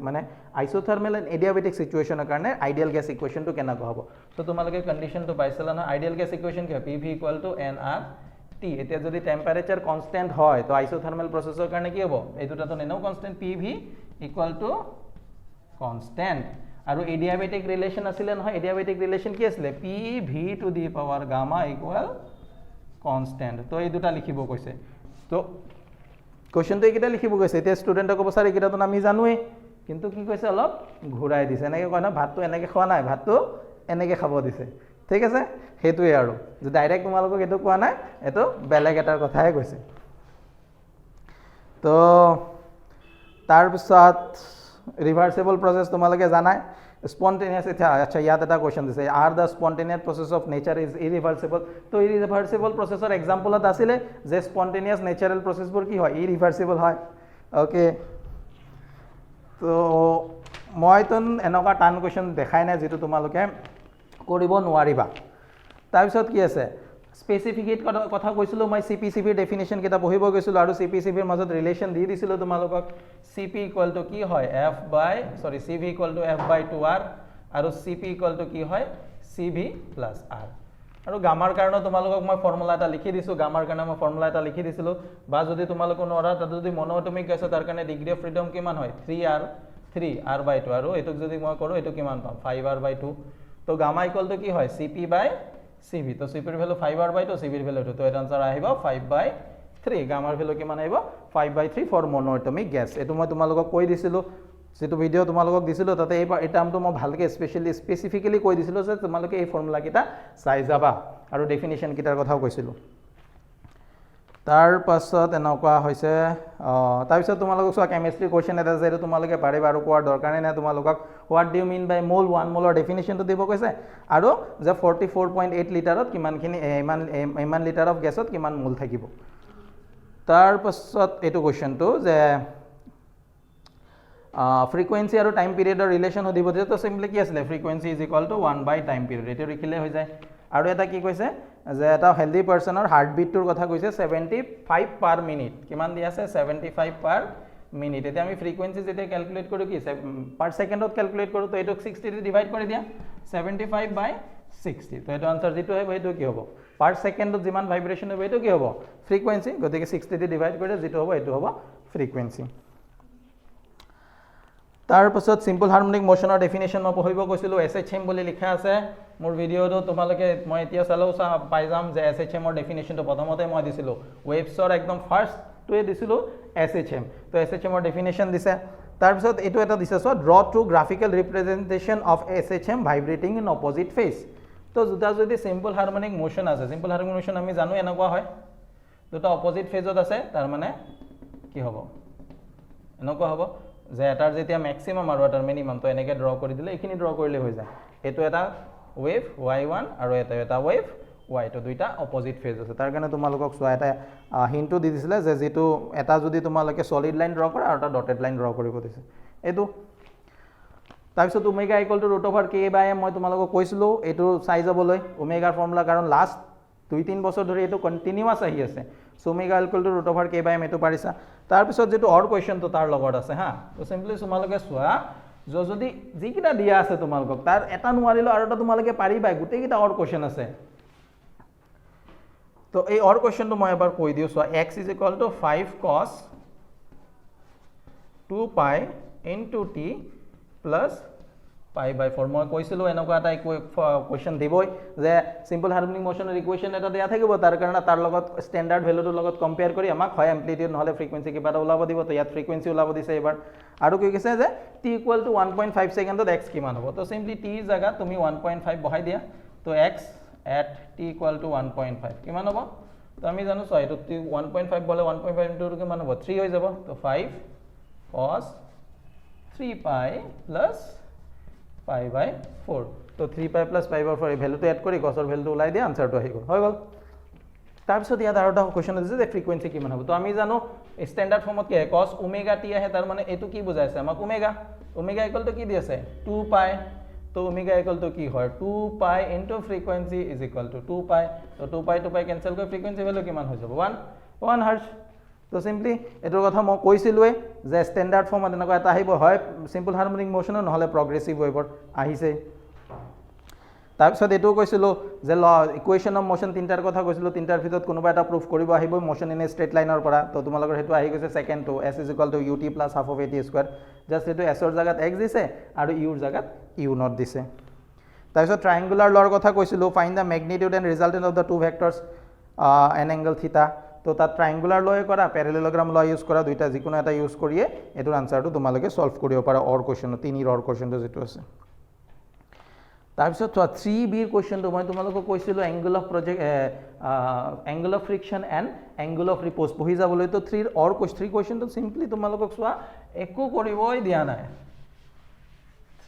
মানে আইচোথাৰ্মেল এণ্ড এডিয়াবেটিক চিটুৱেশ্যনৰ কাৰণে আইডিয়েল গেছ ইকুৱেশ্যনটো কেনেকুৱা হ'ব তো তোমালোকে কণ্ডিশ্যনটো পাইছিলা নহয় আইডিয়েল গেছ ইকুৱেশ্যন কি হয় PV = nRT এতিয়া যদি টেম্পাৰেচাৰ কনষ্টেণ্ট হয় তো আইচোথাৰ্মেল প্ৰচেছৰ কাৰণে কি হ'ব এই দুটাটো এনেও কনষ্টেণ্ট PV = কনষ্টেণ্ট আৰু এডিয়াবেটিক ৰিলেশ্যন আছিলে নহয় এডিয়াবেটিক ৰিলেশ্যন কি আছিলে PV * γ = কনষ্টেণ্ট তো এই দুটা লিখিব কৈছে তো কুৱেশ্যনটো এইকেইটা লিখিব কৈছে এতিয়া ষ্টুডেণ্টক ক'ব ছাৰ এইকেইটাতো আমি জানোৱেই কিন্তু কি কৈছে অলপ ঘূৰাই দিছে এনেকৈ কয় নহয় ভাতটো এনেকৈ খোৱা নাই ভাতটো এনেকৈ খাব দিছে ঠিক আছে সেইটোৱে আৰু যে ডাইৰেক্ট তোমালোকক এইটো কোৱা নাই এইটো বেলেগ এটাৰ কথাহে কৈছে তো তাৰপিছত ৰিভাৰ্চিবল প্ৰচেছ তোমালোকে জানাই স্পন্টেনিয়াছ আচ্ছা ইয়াত এটা কুৱেশ্যন দিছে আৰ the spontaneous process of nature is irreversible তো ইৰিভাৰ্চিবল প্ৰচেছৰ এক্সাম্পলত আছিলে যে স্পন্টেনিয়াছ নেচাৰেল প্ৰচেছবোৰ কি হয় ইৰিভাৰ্চিবল হয় অ'কে তো মইতো এনেকুৱা টান কুৱেশ্যন দেখাই নাই যিটো তোমালোকে কৰিব নোৱাৰিবা তাৰপিছত কি আছে স্পেচিফিক হিট কথা কৈছিলোঁ মই CP/CVৰ ডেফিনেশ্যনকেইটা পঢ়িব গৈছিলোঁ আৰু CP/CVৰ মাজত ৰিলেশ্যন দি দিছিলোঁ তোমালোকক CP = কি হয় CV = F/2R আৰু CP = কি হয় CV + R আৰু গামাৰ কাৰণে তোমালোকক মই ফৰ্মুলা এটা লিখি দিছোঁ গামাৰ কাৰণে মই ফৰ্মুলা এটা লিখি দিছিলোঁ বা যদি তোমালোকে নোৱাৰা তাত যদি মন'এটমিক গেছ তাৰ কাৰণে ডিগ্ৰী অফ ফ্ৰীডম কিমান হয় 3R/2 আৰু এইটোক যদি মই কৰোঁ এইটো কিমান পাম 5R/2 তো গামা = কি হয় CP/CV তো CPৰ ভ্যালু 5R/2 CPৰ ভ্যালু 2 তো এটা আনসাৰ আহিব 5/3 গামাৰ ভ্যালু কিমান আহিব 5/3 ফৰ মন'এটমিক গেছ এইটো মই তোমালোকক কৈ দিছিলোঁ যেটো ভিডিও তোমালোকক দিছিলোঁ তাতে এই টাৰ্মটো মই ভালকৈ স্পেচিফিক্যালি কৈ দিছিলোঁ যে তোমালোকে এই ফৰ্মুলা কিটা চাই যাবা আৰু ডেফিনেশ্যন কিটাৰ কথাও কৈছিলোঁ তাৰ পাছত এনেকুৱা হৈছে তাৰপিছত তোমালোকক চোৱা কেমিষ্ট্ৰি কুৱেশ্যন এটা আছে এইটো তোমালোকে পাৰিবা আৰু কোৱাৰ দৰকাৰে নাই তোমালোকক what do you mean by mole 1 মোলৰ ডেফিনেশ্যনটো দিব কৈছে আৰু যে 44.8 লিটাৰত কিমানখিনি ইমান লিটাৰ অফ গেছত কিমান মোল থাকিব তাৰ পাছত এইটো কুৱেশ্যনটো যে ফ্ৰিকুৱেন্সি আৰু টাইম পিৰিয়ডৰ ৰিলেশ্যন সুধিব দিছে তো সিম্পলি কি আছিলে ফ্ৰিকুৱেন্সি ইজ ইকুৱেল টু 1/টাইম পিৰিয়ড এইটো লিখিলে হৈ যায় আৰু এটা কি কৈছে যে এটা হেলদি পাৰ্সনৰ হাৰ্ট বিটটোৰ কথা কৈছে 75 পাৰ মিনিট কিমান দি আছে 75 পাৰ মিনিট এতিয়া আমি ফ্ৰিকুৱেন্সি যেতিয়া ক্যালকুলেট কৰো কি পাৰ সেকেন্ডত ক্যালকুলেট কৰো তো এটো 60 দি ডিভাইড কৰি দিয়া 75/60 তো এটো आंसर যেটো হয় সেইটো কি হ'ব পাৰ সেকেন্ডত যিমান ভাইব্ৰেচন হ'ব এটো কি হ'ব ফ্ৰিকুৱেন্সি গতিকে 60 দি ডিভাইড কৰি যেটো হ'ব এটো হ'ব ফ্ৰিকুৱেন্সি তাৰ পাছত সিম্পল হাৰমনিক মোশনৰ ডেফিনেশ্যন মই পঢ়িব কৈছিলো SHM বুলি লিখা আছে মোৰ ভিডিওটো তোমালোকে মই এতিয়া চালেও পাই যাম যে SHM ৰ ডেফিনেশ্যনটো প্ৰথমতে মই দিছিলো ওয়েবছৰ একদম ফাৰ্স্ট টোৱে দিছিলো SHM তো SHM ৰ ডেফিনেশ্যন দিছে তাৰ পিছত এটো এটা দিছে so draw to graphical representation of SHM vibrating in opposite phase তো দুটা যদি সিম্পল হাৰমনিক মোশন আছে সিম্পল হাৰমনিক মোশন আমি জানো এনেকুৱা হয় দুটা অপোজিট ফেজত আছে তাৰ মানে কি হ'ব এনেকুৱা হ'ব যে এটাৰ যেতিয়া ম্যাক্সিমাম আৰু এটাৰ মিনিমাম তো এনেকৈ ড্ৰ কৰি দিলে এইখিনি ড্ৰ কৰিলে হৈ যায় এটো এটা ওয়েভ y1 আৰু এটা ওয়েভ y2 দুইটা অপোজিট ফেজ আছে তাৰ কাৰণে তোমালোকক চোৱা এটা হিন্টটো দি দিছিলে যে যেটো এটা যদি তোমালোকে সলিড লাইন ড্ৰ কৰা আৰু এটা ডটেড লাইন ড্ৰ কৰিব দিছে এটো তাৰপিছত ওমেগা √k/m মই তোমালোকক কৈছিলো এটো চাই যাবলৈ ওমেগাৰ ফৰ্মুলা কাৰণ লাষ্ট 2-3 বছৰ ধৰি এটো কন্টিনিউয়াস আহি আছে সো ওমেগা √k/m এটো পাৰিছা তাৰ পিছত যেটো অৰ কোৱেশ্চনটো তাৰ লগত আছে হা তো সিম্পলি তোমালোকে চোৱা যদি যিকিটা দিয়া আছে তোমালোকক তাৰ এটা নোৱাৰিলো আৰু এটা তোমালোকে পাৰিবা গুটেকিটা অৰ কোৱেশ্চন আছে তো এই অৰ কোৱেশ্চনটো মই এবাৰ কৈ দিও চোৱা x = 5 cos 2 pi into t plus pi by 4 মই কৈছিলো এনেকুৱা এটা কোৱেশ্চন দিবই যে সিম্পল হাৰমনিক মোশনৰ ইকুৱেশ্যন এটা দিয়া থাকিব তাৰ কাৰণে তাৰ লগত ষ্টেণ্ডাৰ্ড ভ্যালুটোৰ লগত কম্পেয়াৰ কৰি আমাক হয় এম্প্লিটিউড নহলে ফ্ৰিকুৱেন্সি কিবা এটা ওলাব দিব তো ইয়াত ফ্ৰিকুৱেন্সি ওলাব দিছে এবাৰ আৰু কি কৈছে যে t = 1.5 সেকেন্ডত x কিমান হ'ব তো সিম্পলি t ৰ জায়গা তুমি 1.5 বহাই দিয়া তো x at t = 1.5 কিমান হ'ব তো আমি জানো সো এটো 1.5 বলে 1.5 ইনটু কিমান হ'ব 3 হৈ যাব তো 5 cos 3 pi plus pi by 4 তো 3 pi plus pi by 4 এই ভ্যালুটো এড কৰি cos ৰ ভ্যালুটো ওলাই দিয়া আনসাৰটো আহি গল হৈ গল তাৰ পিছত ইয়াত আৰু এটা কোৱেশ্চন আছে যে ফ্ৰিকুৱেন্সি কিমান হ'ব তো আমি জানো স্ট্যান্ডাৰ্ড ফৰ্মত কি হয় cos ওমেগা t আহে তাৰ মানে এটো কি বুজাইছে আমাক ওমেগা ওমেগা ইকুয়াল টু কি দি আছে 2 pi তো ওমেগা ইকুয়াল টু কি হয় 2 pi into frequency is equal two 2 pi তো 2 pi ক্যান্সেল কৰি ফ্ৰিকোয়েন্সি ভ্যালু কিমান হৈ যাব 1 হাৰ্জ তো সিম্পলি এটোৰ কথা মই কৈছিলুৱে যে স্ট্যান্ডাৰ্ড ফৰ্মত এনেকুৱা এটা আহিব হয় সিম্পল হাৰমনিক মোশন নহলে প্ৰগ্ৰেছিভ ৱেভৰ আহিছে তাৰপিছত এটো কৈছিলো যে ল ইকুৱেশ্যন অফ মোশন তিনটাৰ কথা কৈছিলো তিনটাৰ ভিতৰত কোনোবা এটা প্ৰুফ কৰিব আহিব মোশন ইন এ ষ্ট্ৰেট লাইনৰ পৰা তো তোমালোকৰ হেতু আহি গৈছে সেকেন্ড তো s = ut + half of at square just এটো s ৰ জায়গাত x দিছে আৰু u ৰ জায়গাত u নট দিছে তাৰপিছত ট্ৰায়াঙ্গুলাৰ লৰ কথা কৈছিলো find the magnitude and resultant of the two vectors an angle theta তো তাত ট্রায়াঙ্গুলার লয় করা প্যারালেলোগ্রাম ল ইউজ করা দুইটা যিকোনো এটা ইউজ করিয়ে এটোর আনসারটো তোমালোকে সলভ কৰিব পাৰা অৰ কোশ্চেন তিনিৰ অৰ কোশ্চেনটো যেটো আছে তাৰপিছত 3b ৰ কোশ্চেনটো মই তোমালোকক কৈছিলো angle of project angle of friction and angle of repose পঢ়ি যাবলৈ তো 3 ৰ অৰ কোশ্চেনটো সিম্পলি তোমালোকক চোৱা একো কৰিবই দিয়া নাই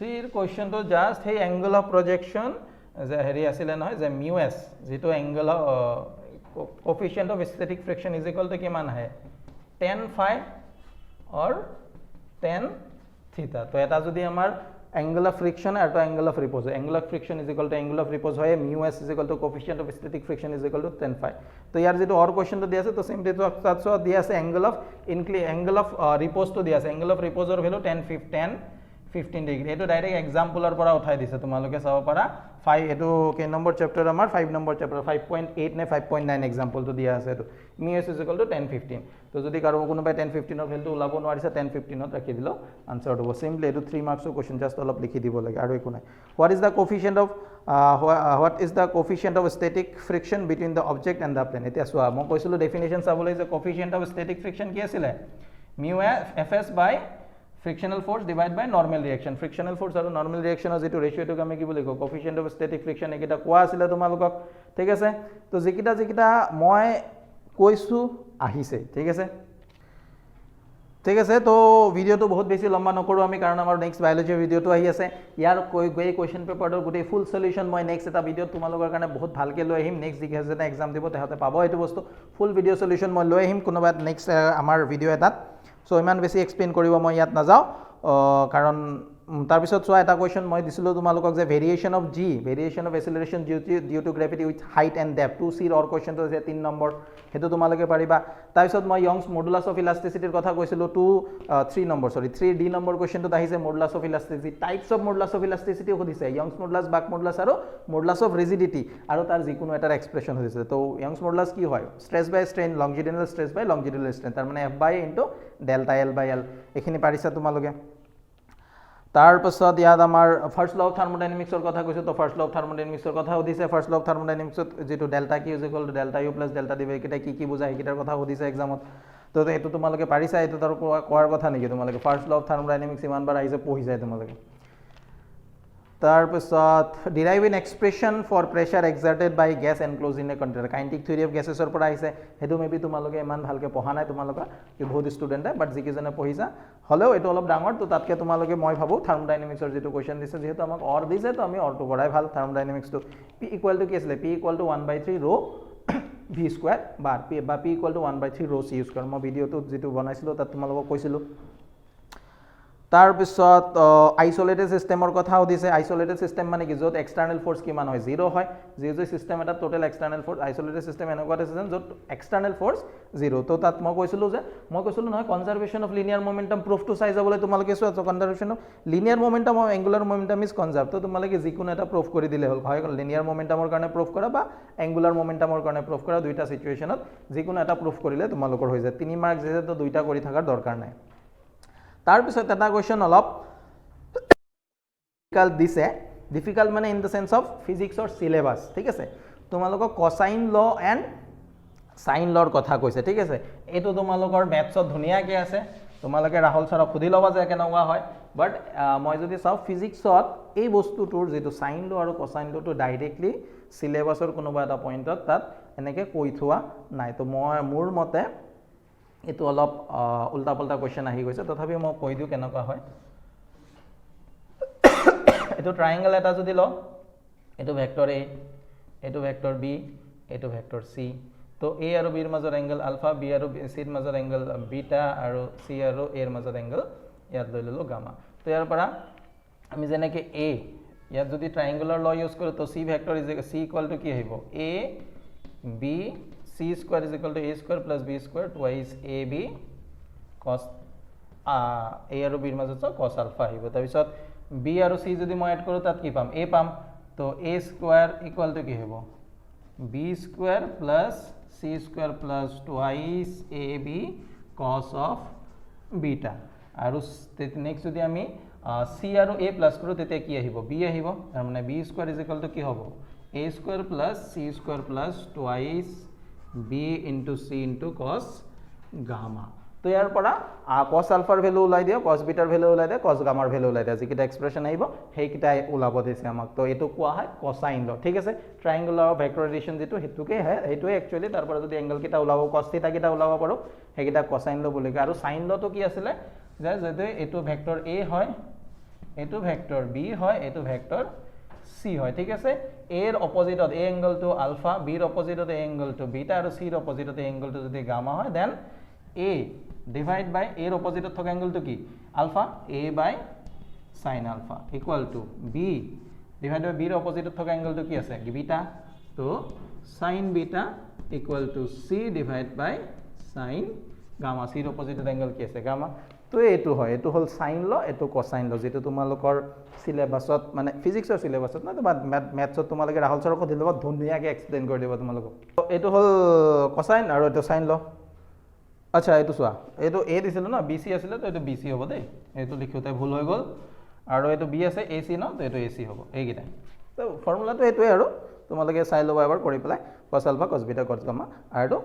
3 ৰ কোশ্চেনটো জাস্ট হে এংগল অফ প্ৰজেকশন যে হেৰি আছিল নহয় যে মিউ এস যেটো angle coefficient of static friction is equal to किमान है tan phi और tan theta तो এটা যদি আমাৰ angle of friction আৰু angle of repose angle of friction is equal to angle of repose হয় mu s is equal to coefficient of static friction is equal to tan phi তো ইয়াৰ যেটো or কোশ্চেনটো দিয়া আছে তো সিম্পলি তো তাতছো দিয়া আছে angle of repose তো দিয়া আছে angle of repose ৰ ভ্যালু 15 ডিগ্ৰী এটো ডাইৰেক্ট এক্সাম্পলৰ পৰা উঠাই দিছে তোমালোকে চাব পাৰা 5 এটো কে নম্বৰ চেপ্টাৰ আমাৰ 5 নম্বৰ চেপ্টাৰ 5.8 নে 5.9 এক্সাম্পল তো দিয়া আছে এটো mu s = 10-15 তো যদি কাৰো কোনোবাই 10-15 ৰ ভ্যালুটো ওলাব নোৱাৰিছে 10-15 ত ৰাখি দিলো আনসাৰ হ'ব সিম্পলি এটো 3 মাৰ্কছৰ কোশ্চেন জাস্ট অলপ লিখি দিব লাগে আৰু একো নাই what is the coefficient of static friction between the object and the plane এতিয়া চোৱা মই কৈছিলো ডেফিনিশন চাবলৈ যে coefficient of static friction কি আছিল mu fs by frictional force divided by normal reaction frictional force আৰু normal reaction ৰ যেটো ৰেশিওটো আমি কি বুলি কও coefficient of static friction একিটা কোৱা আছিল তোমালোকক ঠিক আছে তো যেকিটা মই কৈছো আহিছে ঠিক আছে তো ভিডিওটো বহুত বেছি লম্বা নকৰো আমি কাৰণ আমাৰ নেক্সট বায়োলজি ভিডিওটো আহি আছে ইয়াৰ গৈ কোৱেশ্চন পেপাৰৰ গোটেই ফুল সলিউশন মই নেক্সট এটা ভিডিও তোমালোকৰ কাৰণে বহুত ভালকে লৈ আহিম নেক্সট যিকেইজনে এক্সাম দিব তেহতে পাব এইটো বস্তু ফুল ভিডিও সলিউশন মই লৈ আহিম কোনোবা নেক্সট আমাৰ ভিডিও এটাত সো ইমান বেছি এক্সপ্লেইন কৰিব মই ইয়াত নাযাও কাৰণ তাৰ পিছত চোৱা এটা কোৱেশ্চন মই দিছিলো তোমালোকক যে variation of acceleration due to gravity with height and depth 2c ৰ অৰ কোৱেশ্চনটো আছে 3 নম্বৰ হেতু তোমালোকে পাৰিবা তাৰ পিছত মই ইয়ংছ মডুলাস অফ ইলাস্টিসিটিৰ কথা কৈছিলো 3 নম্বৰ 3d নম্বৰ কোৱেশ্চনটো আহিছে modulus of elasticity types of modulus of elasticity সুধিছে ইয়ংছ মডুলাস বাক মডুলাস আৰু মডুলাস অফ ৰিজিডিটি আৰু তাৰ যিকোনো এটা এক্সপ্ৰেছন হৈছে তো ইয়ংছ মডুলাস কি হয় স্ট্ৰেছ বাই ষ্ট্ৰেইন লংজিটুডিনেল স্ট্ৰেছ বাই লংজিটুডিনেল ষ্ট্ৰেইন তাৰ মানে f বাই ইনটু ডেল্টা l বাই l এখিনি পাৰিছা তোমালোকে তাৰ পাছত ইয়াত আমাৰ ফাৰ্স্ট ল অফ থাৰ্মোডাইনামিক্সৰ কথা কৈছো তো ফাৰ্স্ট ল অফ থাৰ্মোডাইনামিক্সৰ কথা সুধিছে ফাৰ্স্ট ল অফ থাৰ্মোডাইনামিক্সত যেটো ডেল্টা কি is equal to delta u plus delta D কিটা কি বুজায় কিটাৰ কথা সুধিছে এক্সামত তো এটো তোমালোকে পাৰিছা এটো তাৰ কোৱাৰ কথা নেকি তোমালোকে ফাৰ্স্ট ল অফ থাৰ্মোডাইনামিক্স ইমান বাৰ আহিছে পঢ়ি যায় তোমালোকে তাৰ পাছত derive an expression for pressure exerted by gas enclose in a container kinetic theory of গ্যাসেছৰ পৰা আহিছে হেতু মেবি তোমালোকে ইমান ভালকে পঢ়া নাই তোমালোকে কি বহুত ষ্টুডেন্টে বাট যিকিজনে পঢ়িছা হলেও এটো অলপ ডাঙৰ তো তাতকে তোমালোকে মই ভাবো থাৰ্মোডাইনামিক্সৰ যেটো কোৱেশ্চন দিছে যেহেতু আমাক অৰ দিছে তো আমি অৰটো পঢ়াই ভাল থাৰ্মোডাইনামিক্সটো p = কি আছিল p = 1/3 rho v স্কয়াৰ বা p = 1/3 rho c স্কয়াৰ মই ভিডিওটো যেটো বনাইছিলো তাত তোমালোকক কৈছিলো তাৰ পিছত আইসোলেটেড সিস্টেমৰ কথা সুধিছে আইসোলেটেড সিস্টেম মানে কি যত এক্সটাৰ্নাল ফোৰ্স কিমান হয় 0 হয় যে সিস্টেম এটা টোটাল এক্সটাৰ্নাল ফোৰ্স আইসোলেটেড সিস্টেম এনেকুৱা এটা সিস্টেম যত এক্সটাৰ্নাল ফোৰ্স 0 তো তাত মই কৈছিলো নহয় conservation of linear momentum proof টু চাই যাবলৈ তোমালোকে চোৱা তো conservation of linear momentum of angular momentum is conserve তো তোমালোকে যিকোনো এটা প্ৰুফ কৰি দিলে হল হয় লিনিয়াৰ মোমেন্টামৰ কাৰণে প্ৰুফ কৰা বা এঙ্গুলাৰ মোমেন্টামৰ কাৰণে প্ৰুফ কৰা দুইটা সিচুৱেশনত যিকোনো এটা প্ৰুফ কৰিলে তোমালোকৰ হৈ যায় 3 মাৰ্ক যেহেতু দুইটা কৰি থাকাৰ দৰকাৰ নাই তাৰ পিছত এটা কোৱেশ্চন অলপ ডিফিকাল্ট দিছে ডিফিকাল্ট মানে ইন দ্য সেন্স অফ ফিজিক্সৰ সিলেবাস ঠিক আছে তোমালোকক কোসাইন ল এণ্ড সাইন লৰ কথা কৈছে ঠিক আছে এইটো তোমালোকৰ ম্যাথছত ধুনিয়াকৈ আছে তোমালোকে ৰাহুল ছাৰক সুধি ল'বা যে কেনেকুৱা হয় বাট মই যদি চাওঁ ফিজিক্সত এই বস্তুটোৰ যেটো সাইন ল আৰু কোসাইন লটো ডাইৰেক্টলি সিলেবাসৰ কোনোবা এটা পইণ্টত তাত এনেকৈ কৈ থোৱা নাই তো মই মোৰ মতে এইটো অলপ উল্টা পাল্টা কোৱেশ্চন আহি গৈছে তথাপি মই কৈ দিওঁ কেনেকুৱা হয় এইটো ট্ৰায়াঙ্গল এটা যদি ল এইটো ভেক্টৰ এ এইটো ভেক্টৰ বি এইটো ভেক্টৰ সি তো এ আৰু বিৰ মাজৰ এংগল আলফা বি আৰু সিৰ মাজৰ এংগল বিটা আৰু সি আৰু এৰ মাজৰ এংগল ইয়াত লৈ ললো গামা তো ইয়াৰ পৰা আমি যেনেকৈ এ ইয়াত যদি ট্ৰায়াঙ্গলৰ ল ইউজ কৰোঁ তো C vector is C equal to কি আহিব A B C square is equal to A square plus B square twice A B cos A আৰু বিৰ মাজত কস আলফা আহিব তাৰপিছত বি আৰু সি যদি মই এড কৰোঁ তাত কি পাম এ পাম তো এ স্কোয়াৰ ইকুৱেল টু কি হ'ব B square plus C square plus twice A B cos of beta আৰু নেক্সট যদি আমি সি আৰু এ প্লাছ কৰোঁ তেতিয়া কি আহিব বি আহিব তাৰ মানে B square is equal to কি হ'ব A square plus C square plus twice B into C into cos gamma তো ইয়াৰ পৰা কস আলফাৰ ভ্যালু ওলাই দিও কস বিটাৰ ভ্যালু ওলাই দিয়ে কস গামাৰ ভ্যালু ওলাই দিয়ে যিকেইটা এক্সপ্ৰেছন আহিব সেইকেইটাই ওলাব দিছে আমাক তো এইটো কোৱা হয় কোসাইন ল ঠিক আছে ট্ৰায়াঙ্গুলাৰ ভেক্টৰাইজেশ্যন যেটো হেতুকে হয় হেতুৱে একচুয়ালি তাৰ পৰা যদি এংগল কিটা ওলাব কস থিটা কিটা ওলাব পাৰো সেইকেইটা কোসাইন ল বুলি কয় আৰু সাইন লটো কি আছিল যে যদি এটো ভেক্টৰ এ হয় এটো ভেক্টৰ বি হয় এটো ভেক্টৰ সি হয় ঠিক আছে এৰ অপজিটত এ এংগলটো আলফা বিৰ অপজিটত এ এংগলটো বিটা আৰু সিৰ অপজিটত এ এংগলটো যদি গামা হয় দেন এ ডিভাইড বাই এৰ অপজিটত থকা এংগলটো কি alpha A by sine alpha equal to B divide by বিৰ অপজিটত থকা এংগলটো কি আছে বিটা তো sine beta equal to C divide by sine gamma সিৰ অপজিটত এংগল কি আছে গামা তো এইটো হয় এইটো হল সাইন ল এইটো কোসাইন ল যেটো তোমালোকৰ সিলেবাসত মানে ফিজিক্সৰ সিলেবাসত না তো ম্যাথছত তোমালোকে ৰাহুল ছাৰক সুধি ল'বা ধুনীয়াকৈ এক্সপ্লেইন কৰি দিব তোমালোকক তো এইটো হল কোসাইন আৰু এইটো সাইন ল আচ্ছা এইটো চোৱা এইটো এ দিছিল ন বি সি আছিল তো এইটো বি সি হ'ব দেই এইটো লিখোতে ভুল হৈ গ'ল আৰু এইটো বি আছে এ সি ন তো এইটো এ সি হ'ব এইকেইটা তো ফৰ্মুলাটো এইটোৱে আৰু তোমালোকে চাই ল'বা এবাৰ কৰি পেলাই cos alpha cos beta cos gamma আৰু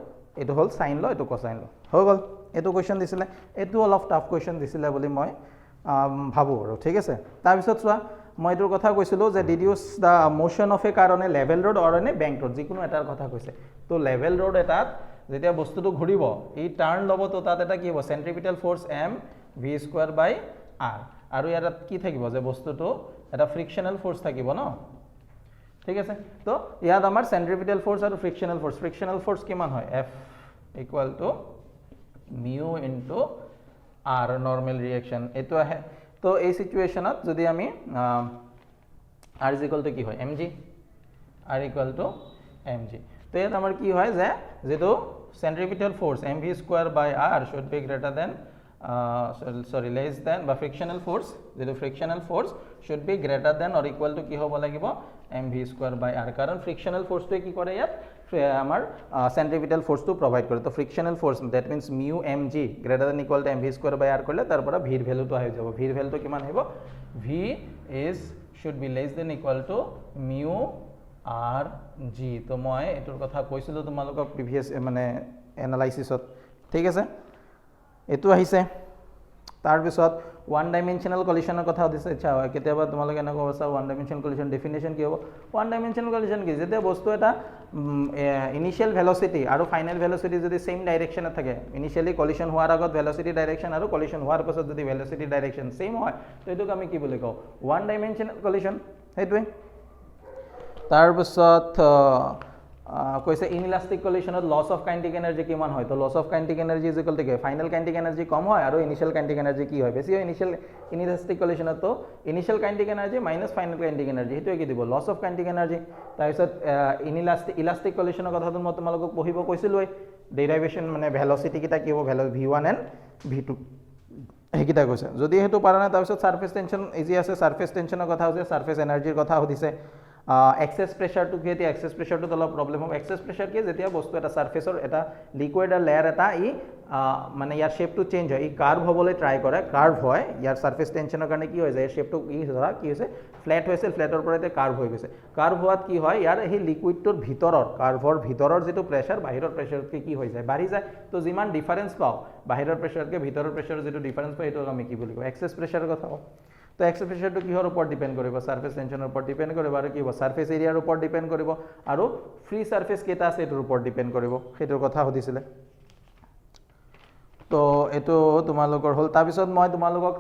এইটো হল সাইন ল এইটো কোসাইন ল হৈ গ'ল এইটো কোৱেশ্চন দিছিলে এইটো অলপ টাফ কোৱেশ্চন দিছিলে বুলি মই ভাবোঁ আৰু ঠিক আছে তাৰপিছত চোৱা মই এইটোৰ কথা কৈছিলোঁ যে ডিডিউচ দ্য মোশ্যন অফ এ কাৰণে লেভেল ৰড অৰ এনে বেংক ৰড যিকোনো এটাৰ কথা কৈছে তো লেভেল ৰড এটাত যেতিয়া বস্তুটো ঘূৰিব এই টাৰ্ণ ল'ব তো তাত এটা কি হ'ব চেণ্ট্ৰিপিটেল ফ'ৰ্চ এম ভি স্কোয়াৰ বাই আৰ আৰু ইয়াত কি থাকিব যে বস্তুটো এটা ফ্ৰিকশ্যনেল ফ'ৰ্চ থাকিব ন ঠিক আছে তো ইয়াত আমাৰ চেণ্ট্ৰিপিটেল ফ'ৰ্চ আৰু ফ্ৰিকশ্যনেল ফ'ৰ্চ কিমান হয় F equal to mu into R normal reaction এইটো আহে তো এই সিচুৱেশ্যনত যদি আমি আৰ ইজ ইকুৱেল টু কি হয় M G R equal to M G তো ইয়াত আমাৰ কি হয় যে যেটো centripetal force mv square by r should be greater than less than বা frictional force যেটো frictional force should be greater than or equal to কি হ'ব লাগিব mv square by r কাৰণ frictional force টো কি কৰে ইয়াত আমাৰ centripetal force টো প্ৰভাইড কৰে তো frictional force that means mu mg greater than equal to mv square by r কৰিলে তাৰ পৰা v ৰ ভ্যালুটো আহি যাব v ৰ ভ্যালুটো কিমান আহিব v is should be less than equal to mu R G तो मैं एटुर कथा কৈছিলো তোমালোকক প্ৰিভিয়াস মানে এনালাইসিসত ঠিক আছে এটু আহিছে তাৰ পিছত ওয়ান ডাইমেনশনাল কলিশনৰ কথা দিছে আচ্ছা কেতিয়াবা তোমালোকে এনেকৈ কৈছা ওয়ান ডাইমেনশনাল কলিশন ডেফিনিশন কি হ'ব ওয়ান ডাইমেনশনাল কলিশন কি যেতিয়া বস্তু এটা ইনিশিয়াল ভেলোসিটি আৰু ফাইনাল ভেলোসিটি যদি সেম ডাইৰেকশনত থাকে ইনিশিয়ালি কলিশন হোৱাৰ আগত ভেলোসিটি ডাইৰেকশন আৰু কলিশন হোৱাৰ পাছত যদি ভেলোসিটি ডাইৰেকশন সেম হয় তো এটোক আমি কি বুলি কওঁ ওয়ান ডাইমেনশনাল কলিশন হেতুৱে তাৰপিছত কৈছে ইনইলাস্টিক কলিশনত লস অফ কাইনেটিক এনার্জি কিমান হয় তো loss of kinetic energy is equal to কি ফাইনাল কাইনেটিক এনার্জি কম হয় আৰু ইনিশিয়াল কাইনেটিক এনার্জি কি হয় বেছি হয় ইনিশিয়াল ইনইলাস্টিক কলিশনত তো initial kinetic energy minus final kinetic energy হেতুৱে কি দিব লস অফ কাইনেটিক এনাৰ্জি তাৰপিছত ইলাস্টিক কলিশনৰ কথাটো মই তোমালোকক পঢ়িব কৈছিলো ডেৰিভেশন মানে ভেলোসিটি কিটা কি হ'ব v1 এন্ড v2 হেকিটা কৈছে যদি হেতু পাৰা না তাৰপিছত সাৰফেস টেনশন ইজি আছে সাৰফেস টেনশনৰ কথা হৈছে সাৰফেস এনাৰ্জিৰ কথা সুধিছে एक्सेस प्रेशर तो कि एक्सेस प्रेशर तो अलग प्रॉब्लम हो एक्सेस प्रेशर कि जेतिया बस्तु এটা সাৰফেসৰ এটা লিকুইড আৰ লেয়াৰ এটা ই মানে ইয়াৰ শেপটো চেঞ্জ হয় ই কাৰ্ভ হ'বলৈ ট্ৰাই কৰে কাৰ্ভ হয় ইয়াৰ সাৰফেস টেনশনৰ কাৰণে কি হৈ যায় শেপটো ই ধৰা কি হৈছে ফ্লেট হৈছিল ফ্লেটৰ পৰা এতিয়া কাৰ্ভ হৈ গৈছে কাৰ্ভ হোৱাত কি হয় ইয়াৰ সেই লিকুইডটোৰ ভিতৰৰ কাৰ্ভৰ ভিতৰৰ যেটো প্ৰেছাৰ বাহিৰৰ প্ৰেছাৰতকৈ কি হৈ যায় বাঢ়ি যায় তো যিমান ডিফাৰেন্স পাও বাহিৰৰ প্ৰেছাৰতকৈ ভিতৰৰ প্ৰেছাৰৰ যেটো ডিফাৰেন্স পাই এটো আমি কি বুলি কওঁ এক্সেছ প্ৰেছাৰৰ কথা কওঁ তো এক্সেছ প্ৰেছাৰটো কিহৰ ওপৰত ডিপেন্ড কৰিব সাৰফেস টেনচনৰ ওপৰত ডিপেন্ড কৰিব আৰু কি হ'ব সাৰফেস এৰিয়াৰ ওপৰত ডিপেন্ড কৰিব আৰু ফ্ৰী সাৰফেস কেটা আছে এটোৰ ওপৰত ডিপেন্ড কৰিব হেটোৰ কথা হদিছিলে তো এটো তোমালোকৰ হল তাৰ পিছত মই তোমালোকক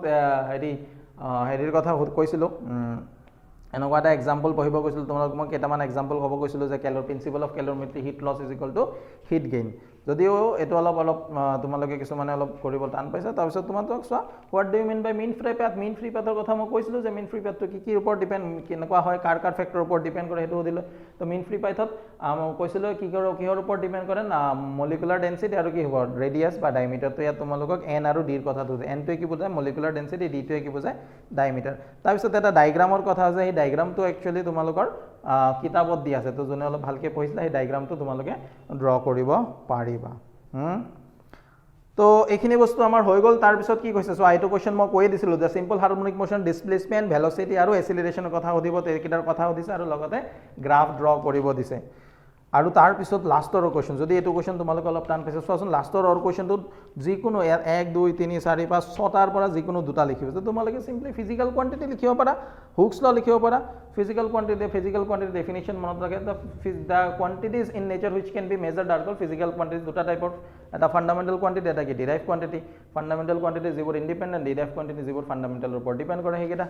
হেৰিৰ কথা কৈছিলো এনেকুৱা এটা এক্সাম্পল পঢ়িব কৈছিলো তোমালোকক মই কেইটামান এক্সাম্পল ক'ব কৈছিলো যে কেলৰ principle of calorimetry heat loss is equal to heat gain যদিও এটো অলপ তোমালোকে কিছুমানে অলপ কৰিব টান পাইছে তাৰ পিছত তোমালোকক চোৱা what do you mean by mean free পাথৰ কথা মই কৈছিলো যে মিন ফ্ৰী পাথটো কি ওপৰত ডিপেন্ড কেনেকুৱা হয় কাৰ ফেক্টৰৰ ওপৰত ডিপেন্ড কৰে হেটো দিলো তো মিন ফ্ৰী পাথত মই কৈছিলো কিহৰ ওপৰত ডিপেন্ড কৰে না মলিকুলাৰ ডেন্সিটি আৰু কি হ'ব ৰেডিয়াছ বা ডায়ামিটাৰ তো ইয়াত তোমালোকক n আৰু d ৰ কথা দিছে n টোৱে কি বুজায় মলিকুলাৰ ডেন্সিটি d টোৱে কি বুজায় ডায়ামিটাৰ তাৰ পিছত এটা ডায়াগ্ৰামৰ কথা আছে এই ডায়াগ্ৰামটো একচুয়ালি তোমালোকৰ কিতাপত দি আছে তো জনে অলপ ভালকে পঢ়িছিলা এই ডায়াগ্ৰামটো তোমালোকে ড্ৰ কৰিব পাৰিবা তো এইখিনি বস্তু আমাৰ হৈ গল তাৰ পিছত কি কৈছে সো আইটো কোৱেশ্চন মই কৈ দিছিলো যে simple harmonic motion displacement velocity আৰু এসিলাৰেশনৰ কথা হদিব তেকিটাৰ কথা হদিছে আৰু লগতে গ্ৰাফ ড্ৰ কৰিব দিছে আৰু তাৰ পিছত লাষ্টৰ কোৱেশ্চন যদি এটো কোৱেশ্চন তোমালোকে অলপ টান পাইছে চোৱাচোন লাষ্টৰ কোৱেশ্চনটো যিকোনো 1 2 3 4 5 6টাৰ পৰা যিকোনো দুটা লিখিব তো তোমালোকে সিম্পলি ফিজিক্যাল কোয়ান্টিটি লিখিব পাৰা হুকস ল লিখিব পাৰা physical quantity definition মনত ৰাখে the quantities in nature which can be measured are called physical quantities দুটা টাইপৰ এটা ফান্ডামেন্টাল কোয়ান্টিটি এটা কি ডিৰাইভ কোয়ান্টিটি ফান্ডামেন্টাল কোয়ান্টিটি যিবোৰ ইন্ডিপেন্ডেন্ট ডিৰাইভ কোয়ান্টিটি যিবোৰ ফান্ডামেন্টালৰ ওপৰত ডিপেন্ড কৰে হেকিটা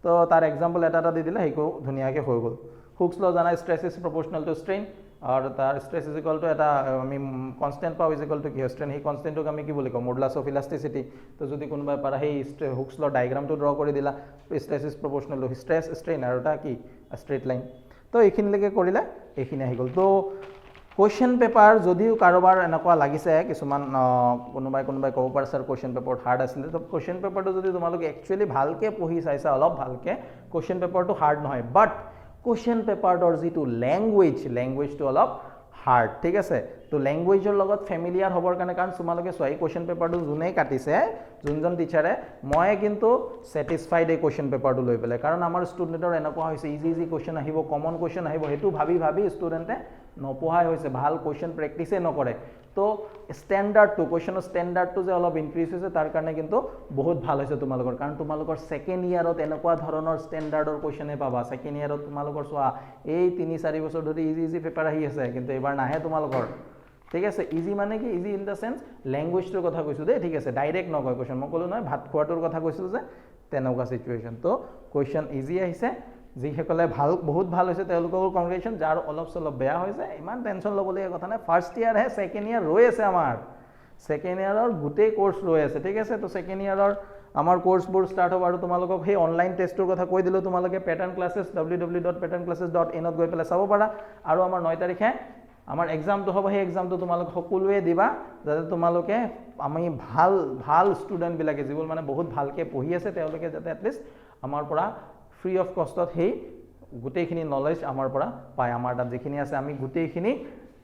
তো তাৰ এক্সাম্পল এটা দি দিলে হেকো ধুনিয়াকে হৈ গল হুকস ল জানা স্ট্ৰেছ ইজ প্ৰপৰ্শনাল টু স্ট্ৰেইন और तार स्ट्रेस इज इक्वल टू এটা আমি কনস্ট্যান্ট পাও ইজ ইকুয়াল টু কি স্ট্রেন হি কনস্ট্যান্টক আমি কি বলি কম মডুলাস অফ ইলাস্টিসিটি তো যদি কোনবা পারা হে হুকস ল ডায়াগ্রামটো ড্র কৰি দিলা স্ট্ৰেস ইজ প্ৰপৰ্শনাল টু স্ট্ৰেস স্ট্ৰেইন আৰু এটা কি স্ট্ৰেট লাইন তো এইখিনি লৈকে কৰিলে এইখিনি আহি গল তো কোৱেশ্চন পেপাৰ যদিও কাৰোবাৰ এনেকুৱা লাগিছে কিছুমান কোনোবাই ক'ব পাৰে স্যাৰ কোৱেশ্চন পেপাৰ হাৰ্ড আছিল তো কোৱেশ্চন পেপাৰটো যদি তোমালোকে একচুয়ালি ভালকে পঢ়ি চাইছা অলপ ভালকে কোৱেশ্চন পেপাৰটো হাৰ্ড নহয় বাট question paper or যিটো language to অলপ hard ঠিক আছে তো ল্যাঙ্গুৱেজৰ লগত ফেমিলিয়াৰ হবৰ কাৰণে কাৰণ তোমালোকে সোৱাই কোৱেশ্চন পেপাৰটো জুনে কাটিছে জুনজন টিচাৰে মই কিন্তু স্যাটিসফাইড এই কোৱেশ্চন পেপাৰটো লৈ পেলে কাৰণ আমাৰ ষ্টুডেন্টৰ এনেকুৱা হৈছে ইজি কোৱেশ্চন আহিব কমন কোৱেশ্চন আহিব হেতু ভাবি ষ্টুডেন্টে নপঢ়াই হৈছে ভাল কোৱেশ্চন প্ৰেক্টিসে নকৰে তো স্ট্যান্ডাৰ্ড টু কোৱেশ্চনৰ স্ট্যান্ডাৰ্ডটো যে অলপ ইনক্ৰিজ হৈছে তাৰ কাৰণে কিন্তু বহুত ভাল হৈছে তোমালোকৰ কাৰণ তোমালোকৰ সেকেন্ড ইয়াৰত এনেকুৱা ধৰণৰ স্ট্যান্ডাৰ্ডৰ কোৱেশ্চনে পাবা সেকেন্ড ইয়াৰত তোমালোকৰ সোৱা এই 3-4 বছৰ ধৰি ইজি পেপাৰ আহি আছে কিন্তু এবাৰ নাহে তোমালোকৰ ঠিক আছে ইজি মানে কি ইজি ইন দা সেন্স ল্যাঙ্গুৱেজটোৰ কথা কৈছো দে ঠিক আছে ডাইৰেক্ট নকয় কোৱেশ্চন মই কলো নহয় ভাত খোৱাটোৰ কথা কৈছিল যে তেনেকুৱা সিচুৱেশন তো কোৱেশ্চন ইজি আহিছে যিসকলে বহুত ভাল হৈছে তেওঁলোকৰ কংগ্ৰেচুলেশ্যন যাৰ অলপ চলপ বেয়া হৈছে ইমান টেনচন ল'বলগীয়া কথা নাই ফাৰ্স্ট ইয়াৰ হে সেকেন্ড ইয়াৰ ৰৈ আছে আমাৰ সেকেন্ড ইয়াৰৰ গোটেই কোৰ্স ৰৈ আছে ঠিক আছে তো সেকেন্ড ইয়াৰৰ আমাৰ কোৰ্সবোৰ ষ্টাৰ্ট হ'ব আৰু তোমালোকক সেই অনলাইন টেষ্টৰ কথা কৈ দিলো তোমালোকে প্যাটাৰ্ন ক্লাसेस www.patternClasses.in ত গৈ পেলাই চাব পাৰা আৰু আমাৰ 9 তাৰিখে আমাৰ এক্সামটো হ'ব সেই এক্সামটো তোমালোক সকলোৱে দিবা যাতে তোমালোকে আমি ভাল ষ্টুডেন্ট বিলাকে যিবোৰ মানে বহুত ভালকে পঢ়ি আছে তেওঁলোকে যাতে এটলিষ্ট আমাৰ পৰা ফ্ৰী অফ কষ্টত হেই গুটেইখিনি নলেজ আমাৰ পৰা পায় আমাৰ তাত যিখিনি আছে আমি গুটেইখিনি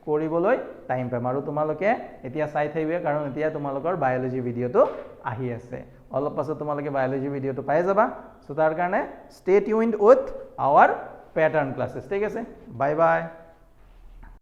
কৰিবলৈ টাইম পাম আৰু তোমালোকে এতিয়া চাই থাকিবে কাৰণ এতিয়া তোমালোকৰ বায়োলজি ভিডিওটো আহি আছে অলপ পাছত তোমালোকে বায়োলজি ভিডিওটো পাই যাবা সো তাৰ কাৰণে stay tuned with our pattern classes ঠিক আছে বাই বাই